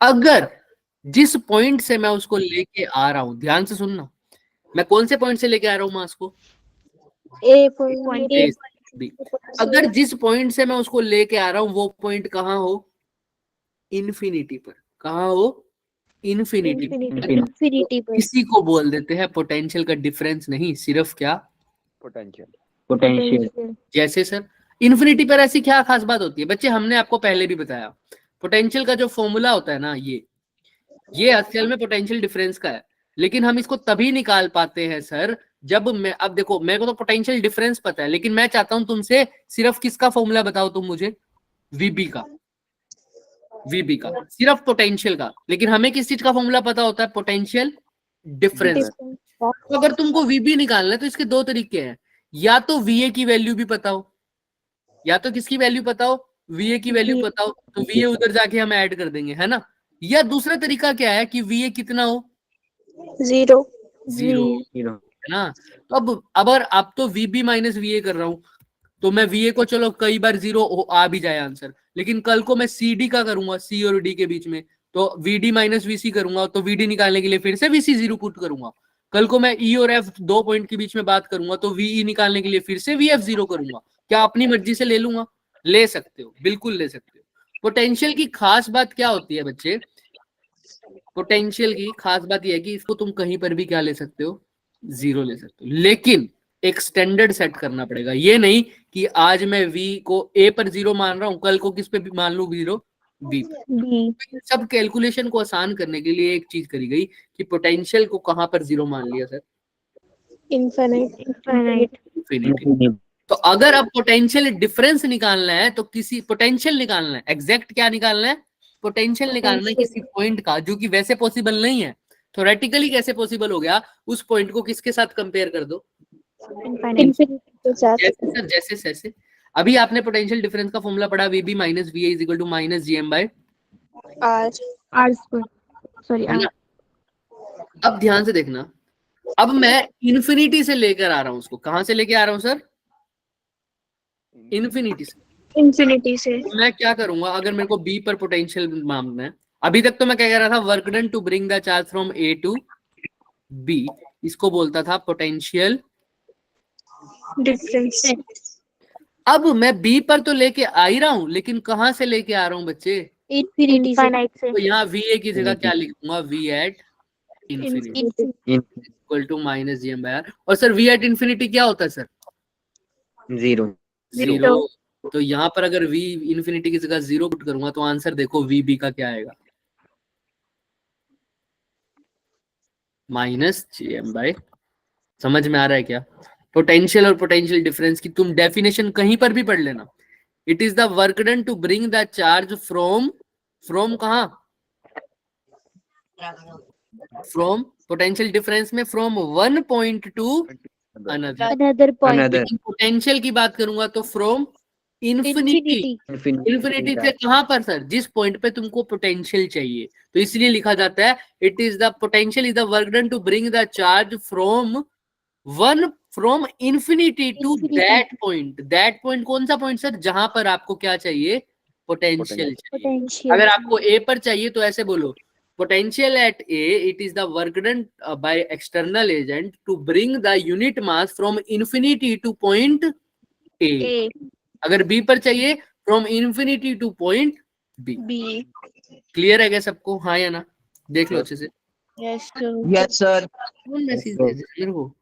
अगर जिस पॉइंट से मैं उसको लेके आ रहा हूं, ध्यान से सुनना, मैं कौन से पॉइंट से लेके आ रहा हूं मास को, A point A से B। अगर जिस पॉइंट से मैं उसको लेके आ रहा हूं वो पॉइंट कहाँ हो, इन्फिनिटी पर, कहाँ हो, इन्फिनिटी पर। infinity पर इसी को बोल देते हैं पोटेंशियल का डिफरेंस, नहीं सिर्फ क्या, Potential. Potential. जैसे सर इन्फिनिटी पर ऐसी क्या खास बात होती है बच्चे, हमने आपको पहले भी बताया, पोटेंशियल का जो फॉर्मूला होता है ना, ये असल में पोटेंशियल डिफरेंस का है, लेकिन हम इसको तभी निकाल पाते हैं सर जब मैं, अब देखो मेरे को तो पोटेंशियल डिफरेंस पता है, लेकिन मैं चाहता हूं तुमसे सिर्फ किसका फॉर्मूला बताओ तुम मुझे, वीबी का, वीबी का, सिर्फ पोटेंशियल का। लेकिन हमें किस चीज का फॉर्मूला पता होता है, पोटेंशियल डिफरेंस। तो अगर तुमको वीबी निकालना है तो इसके दो तरीके हैं, या तो वीए की वैल्यू भी पता हो, या तो किसकी वैल्यू पता हो, वीए की वैल्यू पता हो, तो वीए उधर जाके हम ऐड कर देंगे, है ना। या दूसरा तरीका क्या है कि वीए कितना हो, 0 जीरो, है ना। तो अब अगर आप तो वीबी माइनस वीए कर रहा हूं, तो मैं वीए को चलो कई बार 0 आ भी जाए आंसर, लेकिन कल को मैं सीडी का करूंगा, सी और डी के बीच में, तो वीडी माइनस वीसी करूंगा, तो वीडी निकालने के लिए फिर से वीसी 0 पुट करूंगा। कल को मैं ई और एफ दो पॉइंट के बीच में बात करूंगा, तो वीई निकालने के लिए फिर से वीएफ 0 करूंगा। क्या अपनी मर्जी से ले लूंगा, ले सकते हो, बिल्कुल ले सकते हो। पोटेंशियल की खास बात क्या होती है बच्चे, पोटेंशियल की खास बात यह है कि इसको तुम कहीं पर भी क्या ले सकते हो, 0 ले सकते हो, लेकिन एक स्टैंडर्ड सेट करना पड़ेगा। ये नहीं कि आज मैं V को A पर 0 मान रहा हूं, कल को किस पे भी मान लूं 0, B पर। सब कैलकुलेशन को आसान करने के लिए एक चीज करी गई कि पोटेंशियल को कहां पर 0 मान लिया सर, इन्फिनिटी। तो अगर अब पोटेंशियल डिफरेंस निकालना है, तो किसी पोटेंशियल निकालना है, एग्जैक्ट क्या निकालना है, पोटेंशियल निकालना है किसी पॉइंट का, जो कि वैसे पॉसिबल नहीं है। थ्योरेटिकली कैसे पॉसिबल हो गया, उस पॉइंट को किसके साथ कंपेयर कर दो, infinity के साथ जैसे सर जैसे अभी आपने पोटेंशियल डिफरेंस का फॉर्मूला पढ़ा, VB minus VA is equal to minus GM by R sorry है ना। अब ध्यान से देखना, अब मैं इन्फिनिटी से लेकर आ रहा हूं उसको, कहां से लेके आ रहा हूं सर, इन्फिनिटी से। infinity से तो मैं क्या करूंगा, अगर मेरे को B पर पोटेंशियल मांगना है, अभी तक तो मैं क्या कह रहा था, work done to bring the charge from A to B, इसको बोलता था पोटेंशियल डिफरेंस। अब मैं B पर तो लेके आ ही रहा हूं, लेकिन कहां से लेके आ रहा हूं बच्चे, infinity से तो यहाँ VA की जगह क्या लिखूंगा, V at infinity equal to minus GM by R। और सर V एट इन्फिनिटी क्या होता है सर, 0। तो यहाँ पर अगर V इन्फिनिटी की जगह 0 पुट करूंगा, तो आंसर देखो VB का क्या आएगा, माइनस GM बाय। समझ में आ रहा है क्या, पोटेंशियल और पोटेंशियल डिफरेंस की तुम डेफिनेशन कहीं पर भी पढ़ लेना, it is the work done to bring the charge from कहां, फ्रॉम पोटेंशियल डिफरेंस में from one point to another. another point potential की बात करूंगा तो फ्रॉम इन्फिनिटी, इन्फिनिटी से कहां पर सर, जिस पॉइंट पे तुमको पोटेंशियल चाहिए, तो इसलिए लिखा जाता है it is the potential is the work done to bring the charge from infinity to that point. That point कौन सा पॉइंट सर, जहां पर आपको क्या चाहिए, पोटेंशियल चाहिए। potential अगर आपको A पर चाहिए तो ऐसे बोलो, potential at A it is the work done by external agent to bring the unit mass from infinity to point A। A अगर B पर चाहिए from infinity to point B। B clear है क्या सबको, हाँ या ना, देख लो अच्छे से। yes sir Yes, sir. कौन मैसेज भेज रहा है मेरे को,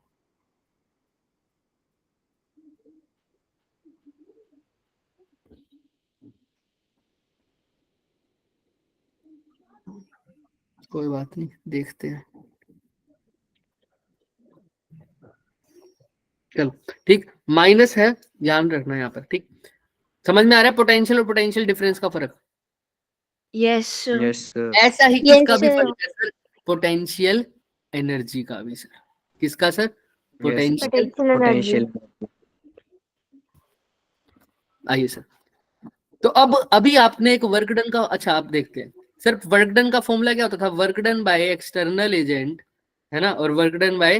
कोई बात नहीं, देखते हैं, चलो ठीक। माइनस है, ध्यान रखना यहाँ पर, ठीक। समझ में आ रहा है पोटेंशियल और पोटेंशियल डिफरेंस का फर्क, yes sir ऐसा ही Yes, किसका भी sir. फर्क है सर, पोटेंशियल एनर्जी का भी सर, किसका सर, पोटेंशियल। Potential. आइए सर, तो अब अभी आपने एक वर्क डन का, अच्छा आप देखते हैं सर, वर्क डन का फॉर्मूला क्या होता था, work done by external agent, है ना, और work done by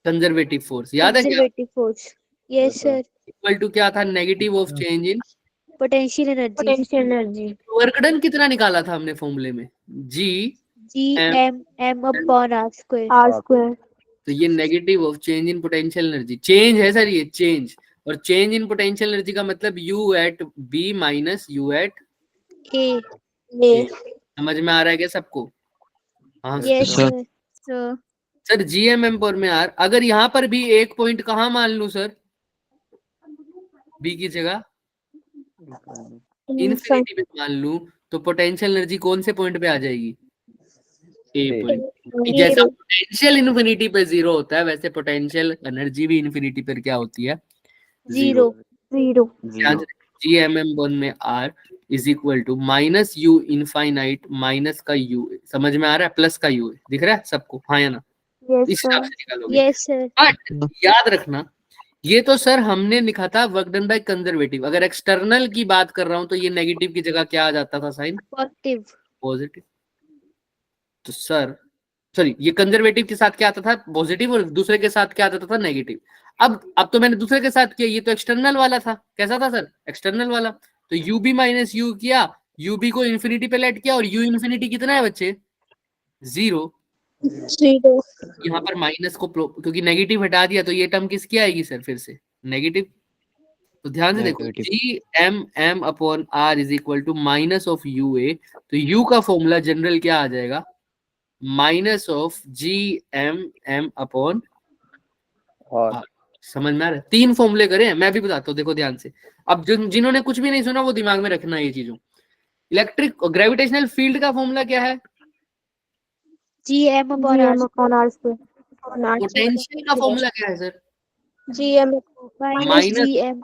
conservative force, याद है क्या, conservative force Yes, sir. Equal to क्या था, negative of change in Potential energy. Potential energy. Work done कितना निकाला था हमने फॉर्मूले में, जी G m upon r square. R square. तो ये negative of change in potential energy, change है सर ये चेंज, और चेंज इन पोटेंशियल एनर्जी का मतलब U at B minus U at A. A. समझ में आ रहा है क्या सबको? हाँ Yes, sir. sir. Sir. Sir G M पर में आर, अगर यहाँ पर भी एक पॉइंट कहाँ मान लूं सर, बी की जगह इन्फिनिटी पे मान लूं, तो पोटेंशियल एनर्जी कौन से पॉइंट पे आ जाएगी, ए A. पॉइंट। जैसा पोटेंशियल इन्फिनिटी पे जीरो होता है, वैसे पोटेंशियल एनर्जी भी इन्फिनिटी पर क्या होती है, Zero. Zero. जी एम में R is equal to minus U infinite minus का यू, समझ में आ रहा है, प्लस का यू दिख रहा है सबको, हाँ या ना, Yes, इस हिसाब sir. से निकालोगे। Yes, sir. बट याद रखना, ये तो सर हमने लिखा था वर्क डन बाय कंजर्वेटिव, अगर एक्सटर्नल की बात कर रहा हूं तो ये नेगेटिव की जगह क्या आ जाता था साइन, Positive. पॉजिटिव। तो सर सॉरी, ये कंजर्वेटिव के साथ क्या आता था, पॉजिटिव, और दूसरे के साथ क्या आता था, नेगेटिव। अब तो मैंने दूसरे के साथ किया, ये तो एक्सटर्नल वाला था, कैसा था सर, एक्सटर्नल वाला, तो यू बी माइनस यू किया, यू बी को इन्फिनिटी पे लेट किया, और यू इन्फिनिटी कितना है बच्चे, 0। Zero. यहाँ पर माइनस को क्योंकि नेगेटिव हटा दिया, तो ये टर्म किसकी आएगी सर, फिर से नेगेटिव। तो ध्यान से देखो, Negative. G M upon R is equal to minus of U a, तो यू का फॉर्मूला जनरल क्या आ जाएगा, minus of G M upon, और समझ में आ रहा है? 3 फॉर्मूले करे, मैं भी बताता हूँ, देखो ध्यान से। अब जिन्होंने कुछ भी नहीं सुना वो दिमाग में रखना ये चीजों। इलेक्ट्रिक ग्रेविटेशनल फील्ड का फॉर्मूला क्या है, G m upon r GM upon R square. On R square. Potential का फॉर्मूला क्या है sir, GM. minus Minus- G m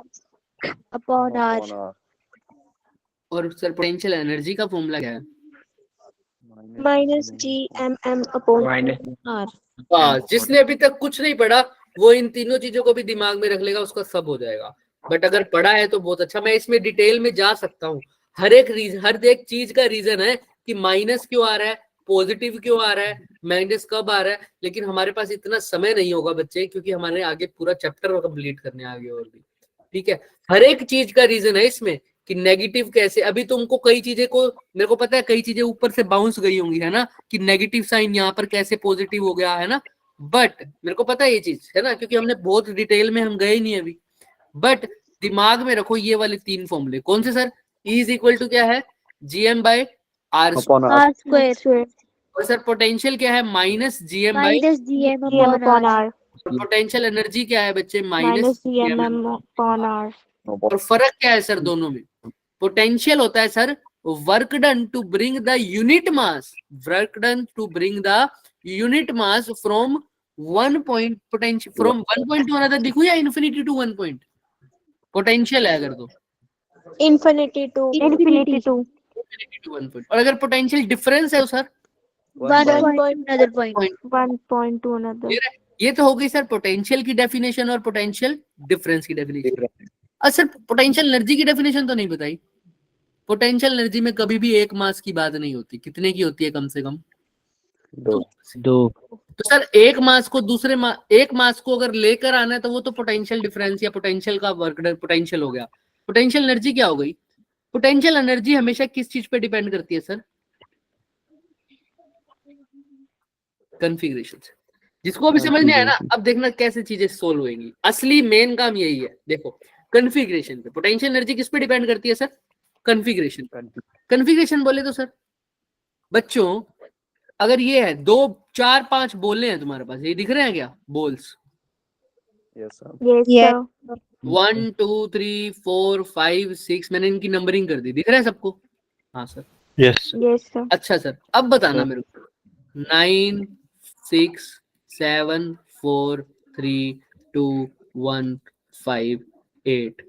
upon r. R. और सर पोटेंशियल एनर्जी का फॉर्मूला क्या है, Minus GMM upon R. बस जिसने अभी तक कुछ नहीं पढ़ा वो इन तीनों चीजों को भी दिमाग में रख लेगा, उसका सब हो जाएगा। बट अगर पढ़ा है तो बहुत अच्छा, मैं इसमें डिटेल में जा सकता हूँ, हर एक चीज का रीजन है कि माइनस क्यों आ रहा है, पॉजिटिव क्यों आ रहा है, माइनस कब आ रहा है, लेकिन हमारे पास इतना समय नहीं होगा बच्चे, क्योंकि हमारे आगे पूरा चैप्टर कंप्लीट करने आगे और भी, ठीक है। हर एक चीज का रीजन है इसमें कि नेगेटिव कैसे, अभी तुमको कई चीजें को, मेरे को पता है कई चीजें ऊपर से बाउंस गई होंगी, है ना, कि नेगेटिव साइन यहाँ पर कैसे पॉजिटिव हो गया, है ना, बट मेरे को पता है ये चीज, है ना, क्योंकि हमने बहुत डिटेल में हम गए नहीं अभी। बट दिमाग में रखो ये वाले 3 फॉर्मूले, कौन से sir, E is equal to क्या है, GM by R, Upon R. R square. और सर पोटेंशियल क्या है, minus GM by, Minus G m GM upon upon r. R. Potential energy क्या है बच्चे, Minus minus GMM upon R. और फर्क क्या है सर दोनों में, पोटेंशियल होता है sir work done to bring the unit mass, work done to bring the unit mass from one point, potential from one point to another, दिखो या infinity to one point, potential है अगर तो Infinity to. Infinity to. infinity to one point, और अगर potential difference है तो sir One point to another point. One point to another. ये तो हो गई सर पोटेंशियल की डेफिनेशन और पोटेंशियल डिफरेंस की डेफिनेशन। अच्छा सर पोटेंशियल एनर्जी की डेफिनेशन तो नहीं बताई, पोटेंशियल एनर्जी में कभी भी एक मास की बात नहीं होती, कितने की होती है, कम से कम 2. 2 तो सर एक मास को एक मास को अगर लेकर आना है तो वो तो पोटेंशियल डिफरेंस या पोटेंशियल का वर्क डन पोटेंशियल हो गया। पोटेंशियल एनर्जी क्या हो गई, पोटेंशियल एनर्जी हमेशा किस चीज पे डिपेंड करती है सर, कॉन्फ़िगरेशन। जिसको अभी समझ में आया ना, अब देखना कैसे चीजें सोल्व होंगी। असली मेन काम यही है, देखो कॉन्फ़िगरेशन पे पोटेंशियल एनर्जी किस पे डिपेंड करती है सर, कॉन्फ़िगरेशन। कॉन्फ़िगरेशन बोले तो सर बच्चों अगर ये है 2 4 5 बोले हैं तुम्हारे पास, ये दिख रहे हैं क्या balls, Yes, sir. Yes, Yeah. sir. 1 2 3 4 5 6, मैंने इनकी नंबरिंग कर दी, दिख रहा है सबको, हाँ सर, Yes. Yes, sir. अच्छा सर अब बताना मेरे को 9 6 7 4 3 2 1 5 8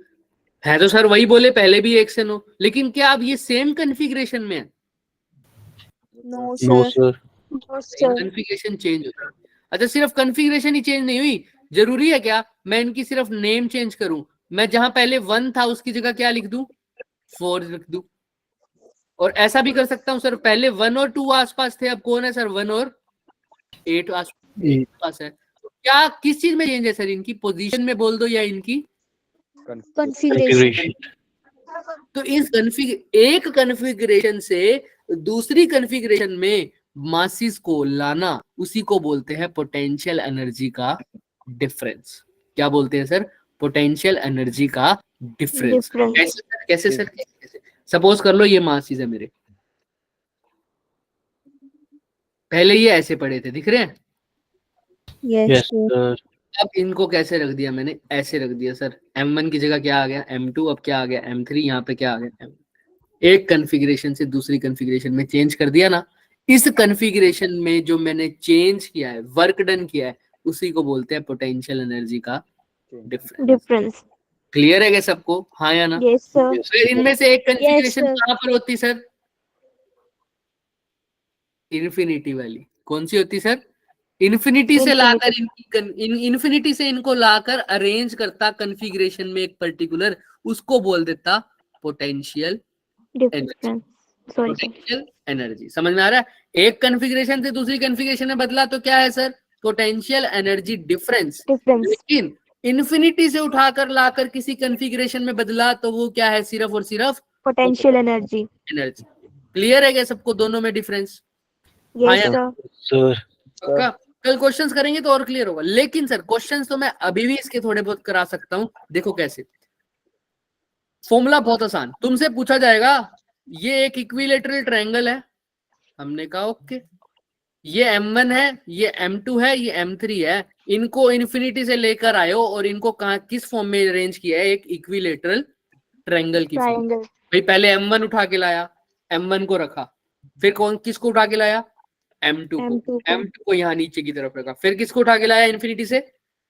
है तो सर वही बोले पहले भी 1 से 9, लेकिन क्या अब ये सेम कॉन्फ़िगरेशन में है, No, No, sir. sir. No, sir. Configuration change हो गया। अच्छा सिर्फ कॉन्फ़िगरेशन ही चेंज नहीं हुई, जरूरी है क्या मैं इनकी सिर्फ नेम चेंज करूं, मैं जहां पहले 1 था उसकी जगह क्या लिख दूं, 4 लिख दूं, और ऐसा भी कर सकता हूं सर पहले 1 और 2 आसपास थे, अब कौन है सर 1 और 8 आसपास है, तो क्या किस चीज में चेंज है सर, इनकी पोजीशन में बोल दो या इनकी Configuration. तो इस एक कन्फिग्रेशन से दूसरी कन्फिग्रेशन में मासिस को लाना, उसी को बोलते हैं पोटेंशियल एनर्जी का डिफरेंस। क्या बोलते हैं सर? पोटेंशियल एनर्जी का डिफरेंस। Difference. कैसे सर? कैसे? सपोज कर लो ये मासिस है मेरे, पहले ये ऐसे पड़े थे, दिख रहे हैं? Yes, sir. अब इनको कैसे रख दिया मैंने? ऐसे रख दिया सर। M1 की जगह क्या आ गया? M2। अब क्या आ गया? M3। यहाँ पे क्या आ गया? M। एक कन्फिग्रेशन से दूसरी कन्फिग्रेशन में चेंज कर दिया ना। इस कन्फिग्रेशन में जो मैंने चेंज किया है, वर्क डन किया है, उसी को बोलते हैं पोटेंशियल एनर्जी का डिफरेंस। Difference. क्लियर है क्या सबको? हाँ या ना? Yes, sir. फिर इनमें से एक कन्फिग्रेशन sir. कहाँ पर होती सर? इन्फिनिटी वाली। कौन सी होती सर? इन्फिनिटी से लाकर इन्फिनिटी से इनको लाकर अरेंज करता कन्फिग्रेशन में एक पर्टिकुलर, उसको बोल देता potential Difference. Sorry. Potential energy. समझ में आ रहा है? एक कन्फिग्रेशन से दूसरी कन्फिग्रेशन में बदला तो क्या है sir? Potential energy difference. Difference. लेकिन इन्फिनिटी से उठाकर लाकर किसी कन्फिग्रेशन में बदला तो वो क्या है? सिर्फ और सिर्फ Potential energy. एनर्जी। क्लियर है क्या सबको दोनों में डिफरेंस? Yes, हाँ, sir. पक्का? कल क्वेश्चंस करेंगे तो और क्लियर होगा। लेकिन सर क्वेश्चंस तो मैं अभी भी इसके थोड़े बहुत करा सकता हूं। देखो कैसे। फॉर्मूला बहुत आसान। तुमसे पूछा जाएगा ये एक इक्विलेटरल ट्रायंगल है, हमने कहा ओके। ये M1 है, ये M2 है, ये M3 है। इनको इन्फिनिटी से लेकर आयो और इनको कहां किस फॉर्म में अरेंज किया है? एक इक्विलेटरल ट्रायंगल की फॉर्म। Triangle. भाई पहले M1 उठा के लाया, M1 को रखा, फिर किसको उठा के लाया? M2 को। M2 को। M2 को यहाँ नीचे की तरफ रखा, फिर किसको उठा के लाया इन्फिनिटी से?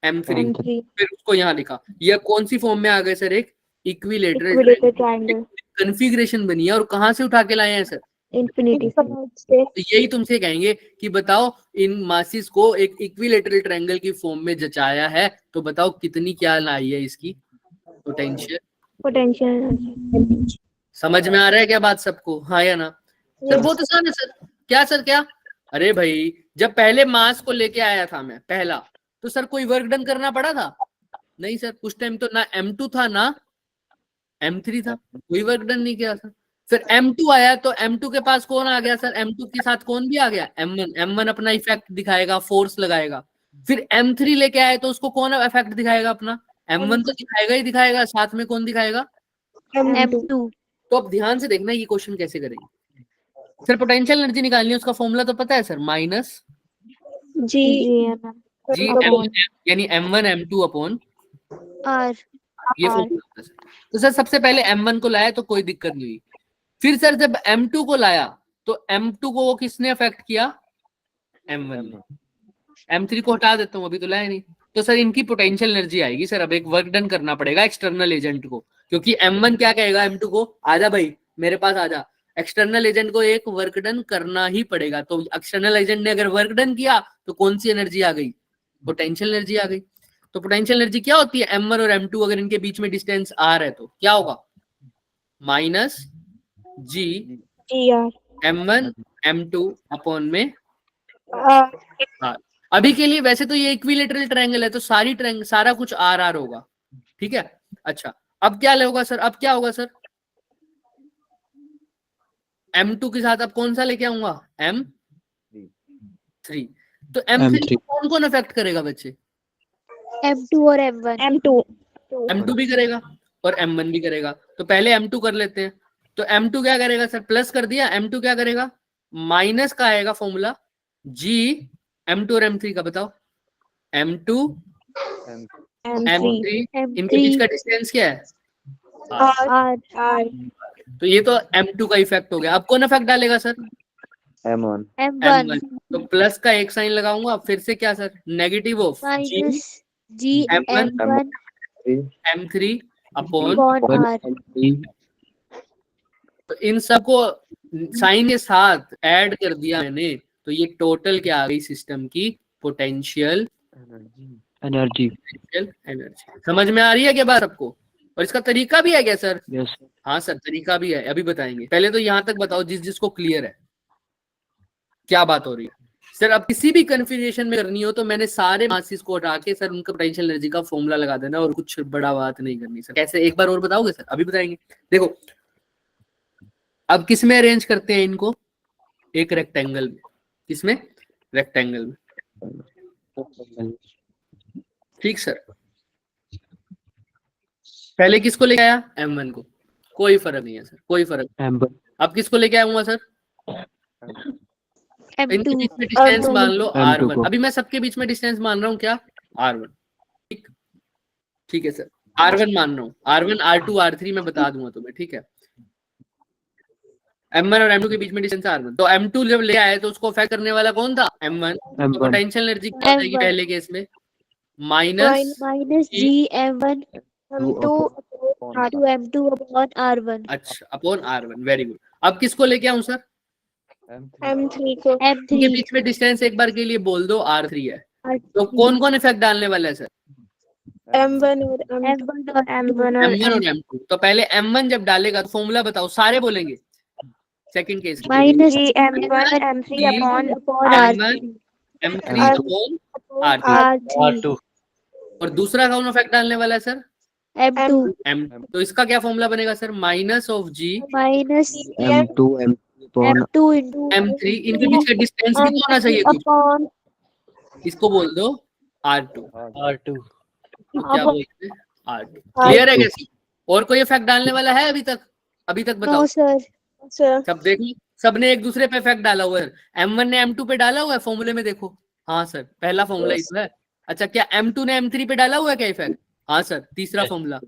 M3 को। M3. फिर उसको यहाँ लिखा। यह कौन सी फॉर्म में आ गए सर? एक इक्विलेटरल Equilateral triangle. कन्फिग्रेशन बनी है। और कहाँ से उठा के लाए हैं सर? Infinity. तो यही तुमसे कहेंगे कि बताओ इन मासिस को एक इक्विलेटरल ट्रायंगल की फॉर्म में जचाया है, तो बताओ कितनी क्या लाई है इसकी पोटेंशियल? Potential energy. समझ में आ रहा है क्या बात सबको? हाँ या ना? सर बहुत आसान है सर। क्या सर? क्या? अरे भाई जब पहले मास को लेके आया था मैं पहला, तो सर कोई वर्क डन करना पड़ा था? नहीं सर। उस टाइम तो ना M2 था ना M3 था, कोई वर्क डन नहीं किया था। फिर M2 आया तो M2 के पास कौन आ गया सर? M2 के साथ कौन भी आ गया? M1। M1 अपना इफेक्ट दिखाएगा, फोर्स लगाएगा। फिर M3 लेके आए तो उसको कौन इफेक्ट दिखाएगा? अपना M1 तो दिखाएगा ही दिखाएगा, साथ में कौन दिखाएगा? M2. तो अब ध्यान से देखना ये क्वेश्चन कैसे करेंगे। सर पोटेंशियल एनर्जी निकालनी है, उसका फॉर्मूला तो पता है सर? Minus G. जी यानी M1 M2 अपॉन R. ये फॉर्मूला होता है सर। तो सर सबसे पहले M1 को लाया तो कोई दिक्कत नहीं हुई। फिर सर जब M2 को लाया तो M2 को वो किसने अफेक्ट किया? M1 ने। M3 को हटा देता हूँ, अभी तो लाया नहीं। तो सर इनकी पोटेंशियल एनर्जी आएगी सर। अब एक वर्क डन करना पड़ेगा एक्सटर्नल एजेंट को, क्योंकि M1 क्या कहेगा M2 को? आजा भाई मेरे पास आजा। एक्सटर्नल एजेंट को एक वर्क डन करना ही पड़ेगा। तो एक्सटर्नल एजेंट ने अगर वर्क डन किया तो कौन सी एनर्जी आ गई? पोटेंशियल एनर्जी आ गई। तो पोटेंशियल एनर्जी क्या होती है? M1 और M2 अगर इनके बीच में डिस्टेंस R है तो क्या होगा? Minus G GR. M1 M2 upon में R. R। अभी के लिए वैसे तो ये इक्विलेटरल ट्रायंगल है तो सारा कुछ R होगा, ठीक है। अच्छा अब क्या होगा सर? अब क्या होगा सर? M2 के साथ अब कौन सा लेके आऊंगा? M3। तो M3 कौन कौन अफेक्ट करेगा बच्चे? M2 और M1. M2. M2 भी करेगा और M1 भी करेगा। तो पहले M2 कर लेते हैं। तो M2 क्या करेगा सर? प्लस कर दिया। M2 क्या करेगा? माइनस का आएगा फॉर्मूला G M2 और M3 का। बताओ M2 M3 इनके बीच का डिस्टेंस क्या है? R. तो ये तो M2 का इफेक्ट हो गया। अब कौन इफेक्ट डालेगा सर? M1 M1. तो प्लस का एक साइन लगाऊंगा, फिर से क्या sir? Negative of Minus G M1 M1 M3 upon. upon R. तो इन सबको साइन के साथ ऐड कर दिया मैंने, तो ये टोटल क्या आ गई सिस्टम की? Potential energy. एनर्जी। समझ में आ रही है क्या बात आपको? और इसका तरीका भी है क्या सर? यस हाँ सर तरीका भी है, अभी बताएंगे। पहले तो यहाँ तक बताओ जिसको क्लियर है क्या बात हो रही है। सर अब किसी भी कन्फिग्रेशन में करनी हो तो मैंने सारे मासेस को हटा के सर उनका पोटेंशियल एनर्जी का फॉर्मूला लगा देना और कुछ बड़ा बात नहीं करनी सर। कैसे, एक बार और बताओगे सर? अभी बताएंगे। देखो अब किस में अरेंज करते हैं इनको? एक रेक्टेंगल में। किसमें? रेक्टेंगल में। ठीक सर। पहले किसको लेके आया? M1 को। कोई फर्क नहीं है सर, कोई फर्क। अब किसको लेके आऊंगा सर? इनके बीच में डिस्टेंस मान लो R1। अभी मैं सबके बीच में डिस्टेंस मान रहा हूँ क्या? R1। ठीक, ठीक है सर, R1 मान रहा हूँ। R1 R2 R3 मैं बता दूंगा तुम्हें, ठीक है। M1 और M2 के बीच में डिस्टेंस R1। तो M2 जब ले आए तो उसको अफेक्ट करने वाला कौन था? M1। तो पोटेंशियल एनर्जी क्या हो जाएगी पहले केस में? Minus G M1 M2 M2 upon R1। अच्छा, अपॉन R1। Very good. अब किसको लेके आऊं सर? M3 को। इनके M3 बीच में डिस्टेंस एक बार के लिए बोल दो R3 है। तो कौन कौन इफेक्ट डालने वाला है सर? M1 और M1 और M1 और M1 और M2। तो पहले M1 जब डालेगा तो फॉर्मूला बताओ, सारे बोलेंगे। Second case minus G M1 M3 upon M1 M3 upon R2। और दूसरा कौन इफेक्ट डालने वाला है सर? M2 M2। तो इसका क्या फॉर्मूला बनेगा sir? Minus of G minus M2 M2 into M3। इनके बीच का डिस्टेंस भी तो होना चाहिए कुछ। upon इसको बोल दो R2। R2। तो क्या बोलते हैं? R2। क्लियर है कैसे? और कोई इफेक्ट डालने वाला है अभी तक? अभी तक बताओ। No sir. sir सब देखो, सबने एक दूसरे पे इफेक्ट डाला हुआ है। M1 ने M2 पे डाला हुआ है फॉर्मूले में, देखो। हाँ सर, पहला फॉर्मूला Yes. इसमें है। अच्छा, क्या M2 ने M3 पे डाला हुआ है क्या इफेक्ट? हाँ सर, तीसरा फॉर्मूला।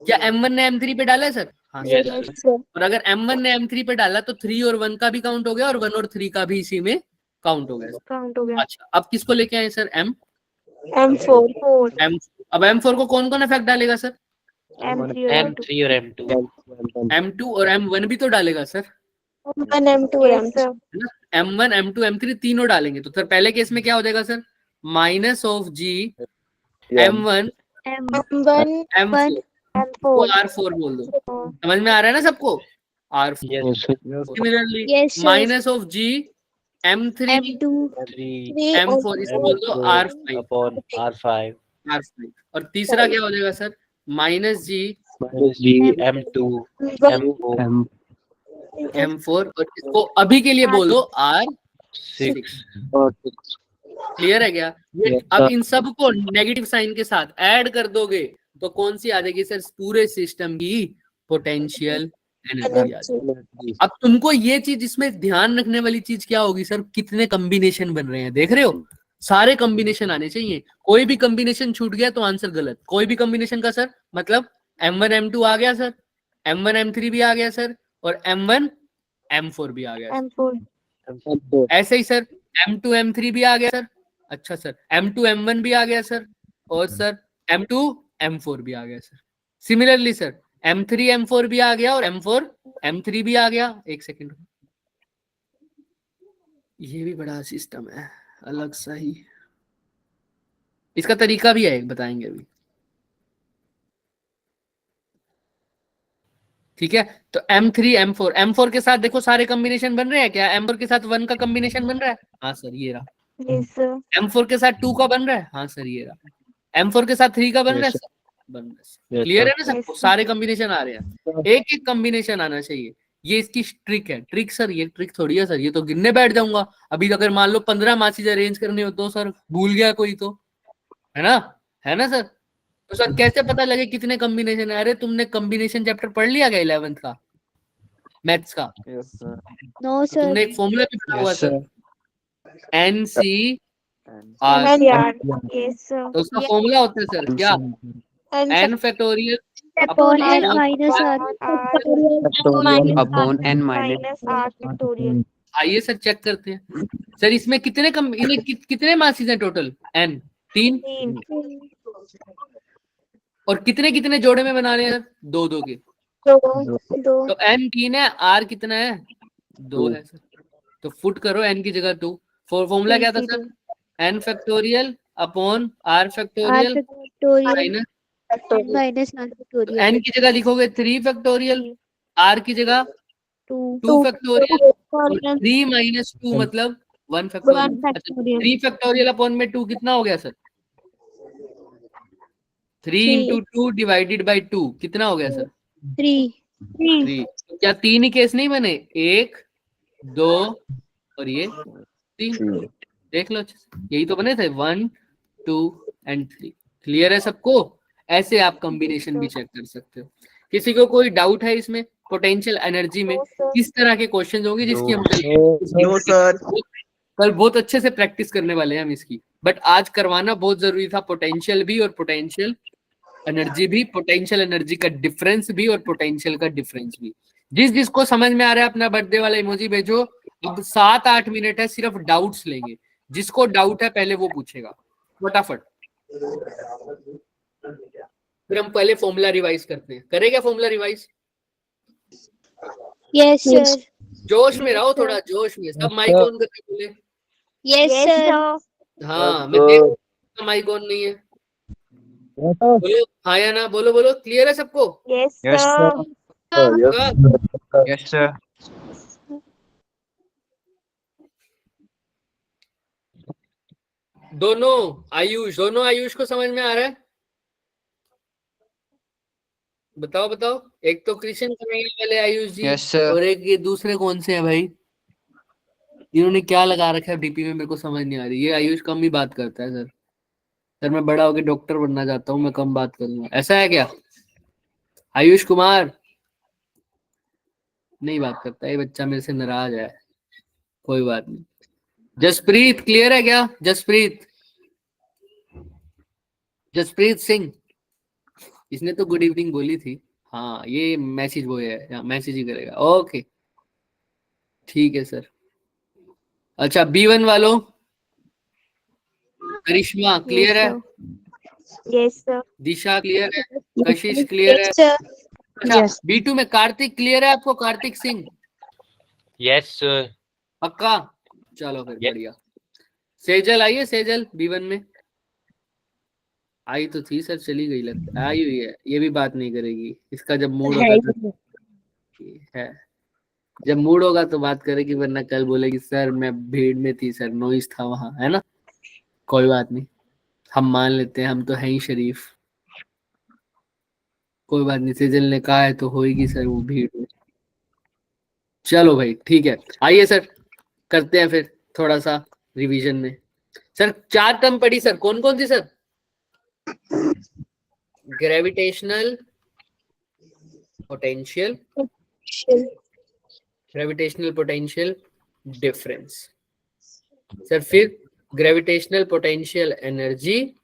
क्या M1 ने M3 पे डाला है सर? हाँ Yes. सर। yes sir और अगर M1 ने M3 पे डाला तो 3 और 1 का भी काउंट हो गया और 1 और 3 का भी इसी में काउंट हो गया। count हो गया अच्छा, अब किसको लेके आए सर? M4 M। अब M4 को कौन कौन इफेक्ट डालेगा सर? M3 और M3 और M2। M2 और M1 भी तो डालेगा सर, M1 M2 और M3 है ना? M1 M2 M3 तीनों डालेंगे। तो सर पहले केस में क्या हो जाएगा sir? Minus of G M1 M1 M4 को M4 R4 बोल दो। समझ में आ रहा है ना सबको? R4। Yes. Similarly Yes, sir. Minus of G M3 M2 3 M4 इसको बोल दो R5। upon R5। R5। और तीसरा क्या हो जाएगा sir? Minus G G M2 M4 M4 और इसको अभी के लिए बोल दो R6। 6। क्लियर है क्या? ये अब इन सब को नेगेटिव साइन के साथ ऐड कर दोगे तो कौन सी आ जाएगी सर? पूरे सिस्टम की पोटेंशियल एनर्जी आ जाएगी। अब तुमको ये चीज, इसमें ध्यान रखने वाली चीज क्या होगी सर? कितने कॉम्बिनेशन बन रहे हैं, देख रहे हो? सारे कॉम्बिनेशन आने चाहिए। कोई भी कॉम्बिनेशन छूट गया तो आंसर गलत। कोई भी कॉम्बिनेशन का सर मतलब M1 M2 आ गया सर, M1 M3 भी आ गया सर, और M1 M4 भी आ गया सर। ऐसे ही सर M2 M3 भी आ गया सर। अच्छा सर, M2 M1 भी आ गया सर, और सर M2 M4 भी आ गया sir. Similarly sir M3 M4 भी आ गया और M4 M3 भी आ गया। एक सेकंड, ये भी बड़ा सिस्टम है अलग सा ही। इसका तरीका भी है, बताएंगे अभी। ठीक है, तो M3 M4 M4 के साथ देखो सारे कॉम्बिनेशन बन रहे हैं क्या? M4 के साथ 1 का कॉम्बिनेशन बन रहा है, हाँ सर ये रहा। yes sir M4 के साथ 2 का बन रहा है, हाँ सर ये रहा। M4 के साथ 3 का बन रहा है Yes, सर, बन रहा है। क्लियर है ना सबको? Yes, sir. सारे कॉम्बिनेशन आ रहे हैं, एक एक कॉम्बिनेशन आना चाहिए। ये इसकी ट्रिक है। ट्रिक सर, ये ट्रिक थोड़ी है सर, ये तो गिनने बैठ जाऊंगा अभी। अगर मान लो 15 मार्क्स अरेंज करने हो तो सर भूल गया कोई तो, है ना सर? तो सर कैसे पता लगे कितने कॉम्बिनेशन है? अरे तुमने कॉम्बिनेशन चैप्टर पढ़ लिया क्या 11th का मैथ्स का? Yes sir। नो तो सर। तुमने एक फॉर्मूला भी पढ़ा हुआ Yes, sir, NCR। NCR yes sir तो उसका फॉर्मूला होता है सर क्या? n factorial upon n N minus r upon n minus minus R factorial आइए सर चेक करते हैं। सर इसमें कितने कितने मार्क्स हैं टोटल? n 3। 3 और कितने कितने जोड़े में बनाने हैं? 2 2 के। 2 तो n 3 है, r कितना है? 2 है सर। तो फुट करो n की जगह 2। फॉर्मूला क्या था sir? n factorial upon r factorial minus minus r factorial. n की जगह लिखोगे 3 फैक्टोरियल, r की जगह 2 2 फैक्टोरियल, और 3 माइनस 2 मतलब 1 फैक्टोरियल। 1 factorial 3 फैक्टोरियल अपॉन में 2 कितना हो गया सर? 3 इंटू 2 डिवाइडेड बाई 2 कितना हो गया सर? 3 3। क्या 3 ही केस नहीं बने? 1 2 और ये 3। देख लो अच्छे से, यही तो बने थे 1 2 एंड 3। क्लियर है सबको? ऐसे आप कॉम्बिनेशन भी चेक कर सकते हो। किसी को कोई डाउट है इसमें? पोटेंशियल एनर्जी में किस तरह के क्वेश्चन होंगे जिसकी हम कल बहुत अच्छे से प्रैक्टिस करने वाले हैं हम इसकी। बट आज करवाना बहुत जरूरी था, पोटेंशियल भी और पोटेंशियल एनर्जी भी, पोटेंशियल एनर्जी का डिफरेंस भी और पोटेंशियल का डिफरेंस भी। जिसको समझ में आ रहा है अपना बर्थडे वाला इमोजी भेजो। अब 7-8 मिनट है, सिर्फ डाउट्स लेंगे। जिसको डाउट है पहले वो पूछेगा फटाफट। फिर हम पहले फॉर्मूला रिवाइज करते हैं। करेगा फॉर्मूला रिवाइज? यस सर जोश में रहो, थोड़ा जोश में। सब माइक ऑन करके बोले। यस सर हाँ मैं देख माइक ऑन नहीं है। बोलो हाँ या ना, बोलो बोलो। क्लियर है सबको? Yes, Yes, sir. Yes, sir. दोनों आयुष को समझ में आ रहा है? बताओ बताओ। एक तो कृष्ण कमेंगे वाले आयुष जी Yes, sir. और एक ये दूसरे कौन से हैं भाई? इन्होंने क्या लगा रखा है डीपी में, मेरे को समझ नहीं आ रही। ये आयुष कम ही बात करता है सर। सर मैं बड़ा होकर डॉक्टर बनना चाहता हूँ, मैं कम बात करूंगा, ऐसा है क्या? आयुष कुमार नहीं बात करता, ये बच्चा मेरे से नाराज है। कोई बात नहीं। जसप्रीत क्लियर है क्या? जसप्रीत सिंह, इसने तो गुड इवनिंग बोली थी। हाँ ये मैसेज वो है, मैसेज ही करेगा। ओके ठीक है सर। अच्छा B1 वालों, करिश्मा क्लियर है? Yes, sir. दिशा क्लियर है? कशिश क्लियर है? अच्छा B2 में कार्तिक क्लियर है आपको? Kartik Singh Yes, sir. पक्का? चलो फिर Yes. बढ़िया। सेजल आइए, सेजल B1 में आई तो थी सर, चली गई लगता है। आई हुई है, ये भी बात नहीं करेगी। इसका जब मूड होगा तो है, जब मूड होगा तो बात करेगी, वरना कल बोलेगी सर मैं भीड़ में थी सर, नॉइस था वहां, है ना? कोई बात नहीं, हम मान लेते हैं, हम तो हैं ही शरीफ। कोई बात नहीं, सेजल ने कहा है तो होएगी सर वो भीड़ में। चलो भाई ठीक है, आइए सर करते हैं फिर थोड़ा सा रिवीजन में। सर 4 टर्म पढ़ी सर, कौन कौन सी sir? Gravitational potential, gravitational potential difference sir, फिर ग्रेविटेशनल पोटेंशियल एनर्जी,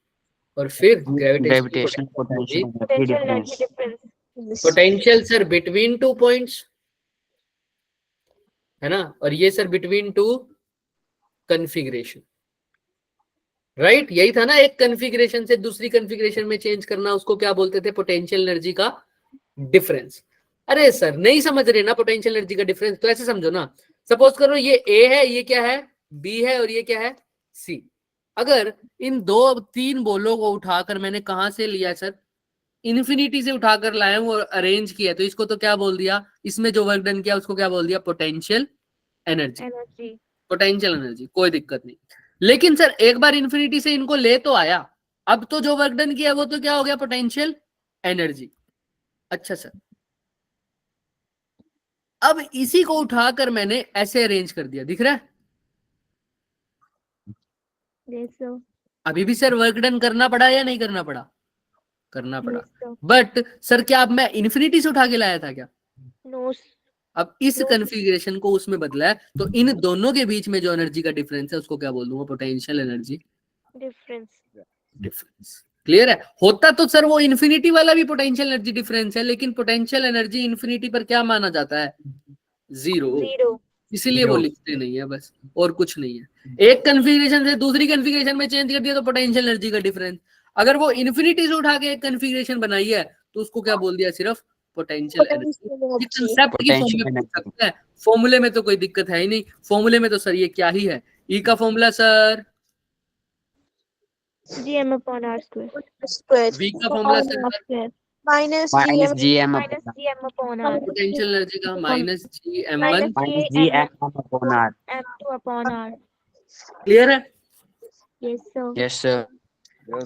और फिर Gravitational gravitational potential energy Potential energy difference. difference. Potential sir between 2 points, है ना? और ये सर बिटवीन 2 कन्फिगरेशन, राइट? यही था ना, एक कन्फिगरेशन से दूसरी कन्फिगरेशन में चेंज करना, उसको क्या बोलते थे? पोटेंशियल एनर्जी का डिफरेंस। अरे सर नहीं समझ रहे ना पोटेंशियल एनर्जी का डिफरेंस? तो ऐसे समझो ना, सपोज करो ये ए है, ये क्या है? बी है, और ये क्या है? सी। अगर इन 2-3 बॉलों को उठाकर मैंने कहां से लिया सर? इन्फिनिटी से उठाकर लाया हूं और अरेंज किया, तो इसको तो क्या बोल दिया? इसमें जो वर्क डन किया उसको क्या बोल दिया? Potential energy. Energy. Potential energy, कोई दिक्कत नहीं। लेकिन सर एक बार इन्फिनिटी से इनको ले तो आया, अब तो जो वर्क डन किया वो तो क्या हो गया? Potential energy. अच्छा सर, अब इसी को उठाकर मैंने ऐसे अरेंज कर दिया, दिख रहा है? Yes, sir. अभी भी सर वर्क डन करना पड़ा या नहीं करना पड़ा? करना पड़ा। Yes, sir. बट सर क्या अब मैं इन्फिनिटी से उठा के लाया था क्या? No. अब इस कन्फिगरेशन को उसमें बदला है, तो इन दोनों के बीच में जो एनर्जी का डिफरेंस है उसको क्या बोल दूंगा? Potential energy Difference. Difference. Clear है? होता तो सर वो इन्फिनिटी वाला भी पोटेंशियल एनर्जी डिफरेंस है, लेकिन पोटेंशियल एनर्जी इन्फिनिटी पर क्या माना जाता है? 0। Zero. इसीलिए वो लिखते नहीं है, बस और कुछ नहीं है। एक कन्फिगरेशन से दूसरी कन्फिगरेशन में चेंज कर दिया तो पोटेंशियल एनर्जी का डिफरेंस। अगर वो इन्फिनिटी से उठा के एक कन्फिगरेशन बनाई है तो उसको क्या बोल दिया? सिर्फ पोटेंशियल एनर्जी। कंसेप्ट की फॉर्म में पूछ सकता है, फॉर्मूले में तो कोई दिक्कत है ही नहीं। फॉर्मूले में तो सर ये क्या ही है? ई का formula sir, Gm upon R square. V का formula sir, Minus Minus GM minus Gm upon R. Potential energy का minus GM1 Minus minus Gm GM upon R. M2 upon R. Clear है? Yes, sir. Yes, sir.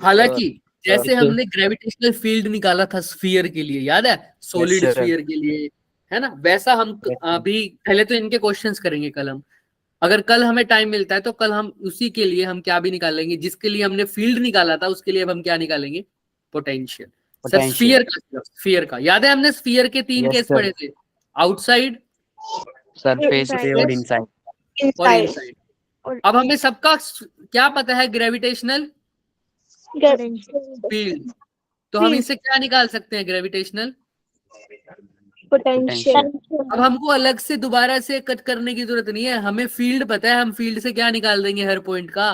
हालांकि जैसे sir. हमने gravitational field निकाला था sphere के लिए, याद है, सॉलिड sir. स्फीयर के लिए, है ना, वैसा हम Yes, sir. अभी पहले तो इनके क्वेश्चंस करेंगे कल हम। अगर कल हमें टाइम मिलता है तो कल हम उसी के लिए हम क्या भी निकालेंगे, जिसके लिए हमने फील्ड निकाला था उसके लिए अब हम क्या निकालेंगे, पोटेंशियल। Sir Potential. स्फीयर का याद है, हमने स्फीयर के 3 Yes, केस sir. पढ़े थे, आउटसाइड Surface Inside. और inside. और इनसाइड। और अब हमें सबका क्या पता है, ग्रेविटेशनल potential. फील्ड, तो हम इससे क्या निकाल सकते हैं, ग्रेविटेशनल। Potential. अब हमको अलग से दोबारा से कट करने की जरूरत नहीं है, हमें फील्ड पता है, हम फील्ड से क्या निकाल देंगे हर पॉइंट का,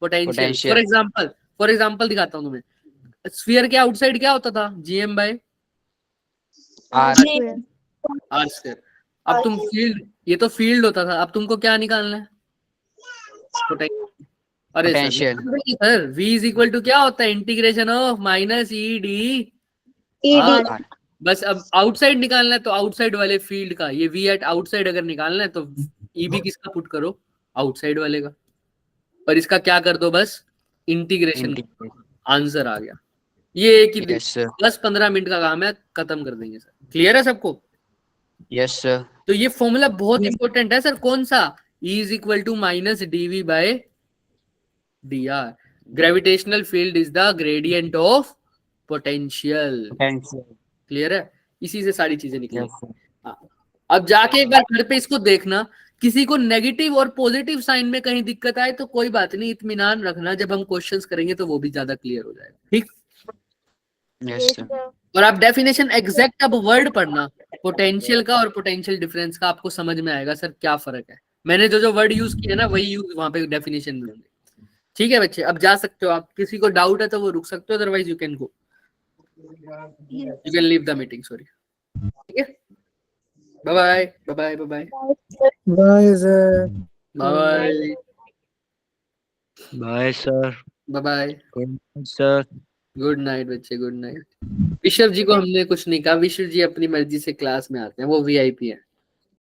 पोटेंशियल। Potential. फॉर एग्जांपल दिखाता हूँ तुम्हें, स्फीयर के आउटसाइड क्या होता था, GM by R. Square. R square. अब तुम फील्ड, ये तो फील्ड होता था, अब तुमको क्या निकालना है, पोटेंशियल। अरे Potential. Sir V is equal to क्या होता है, integration of minus E D R. बस। अब आउटसाइड निकालना है तो आउटसाइड वाले फील्ड का, ये V एट आउटसाइड अगर निकालना है तो ई भी किसका पुट करो, आउटसाइड वाले का, और इसका क्या कर दो, बस इंटीग्रेशन, Integration. आंसर आ गया। ये एक ही Yes, sir. 10-15 मिनट का काम है, खत्म कर देंगे सर। क्लियर है सबको? Yes, sir. तो ये फॉर्मूला बहुत इंपॉर्टेंट है सर, कौन सा, E is equal to minus dV by dr, gravitational field is the gradient of potential. Potential. Clear है? इसी से सारी चीजें निकली। Yes, sir. अब जाके एक बार घर पे इसको देखना, किसी को नेगेटिव और पॉजिटिव साइन में कहीं दिक्कत आए तो कोई बात नहीं, इत्मीनान रखना, जब हम क्वेश्चंस करेंगे तो वो भी ज्यादा क्लियर हो जाएगा, ठीक। Yes, Yes, sir. sir. और आप डेफिनेशन एग्जैक्ट अब वर्ड पढ़ना, पोटेंशियल का और पोटेंशियल डिफरेंस का, आपको समझ में आएगा सर क्या फर्क है। मैंने जो जो वर्ड यूज किया ना वही यूज वहां पे डेफिनेशन में होंगे। ठीक है बच्चे, अब जा सकते हो आप, किसी को डाउट है तो वो रुक सकते हो, otherwise you can go, you can leave the meeting, sorry. ठीक है, bye bye bye bye bye Bye, sir. Bye Bye, sir. Bye bye. Good night, sir. Good night बच्चे, गुड नाइट। विश्व जी को हमने कुछ नहीं कहा, विश्व जी अपनी मर्जी से क्लास में आते हैं, वो VIP है।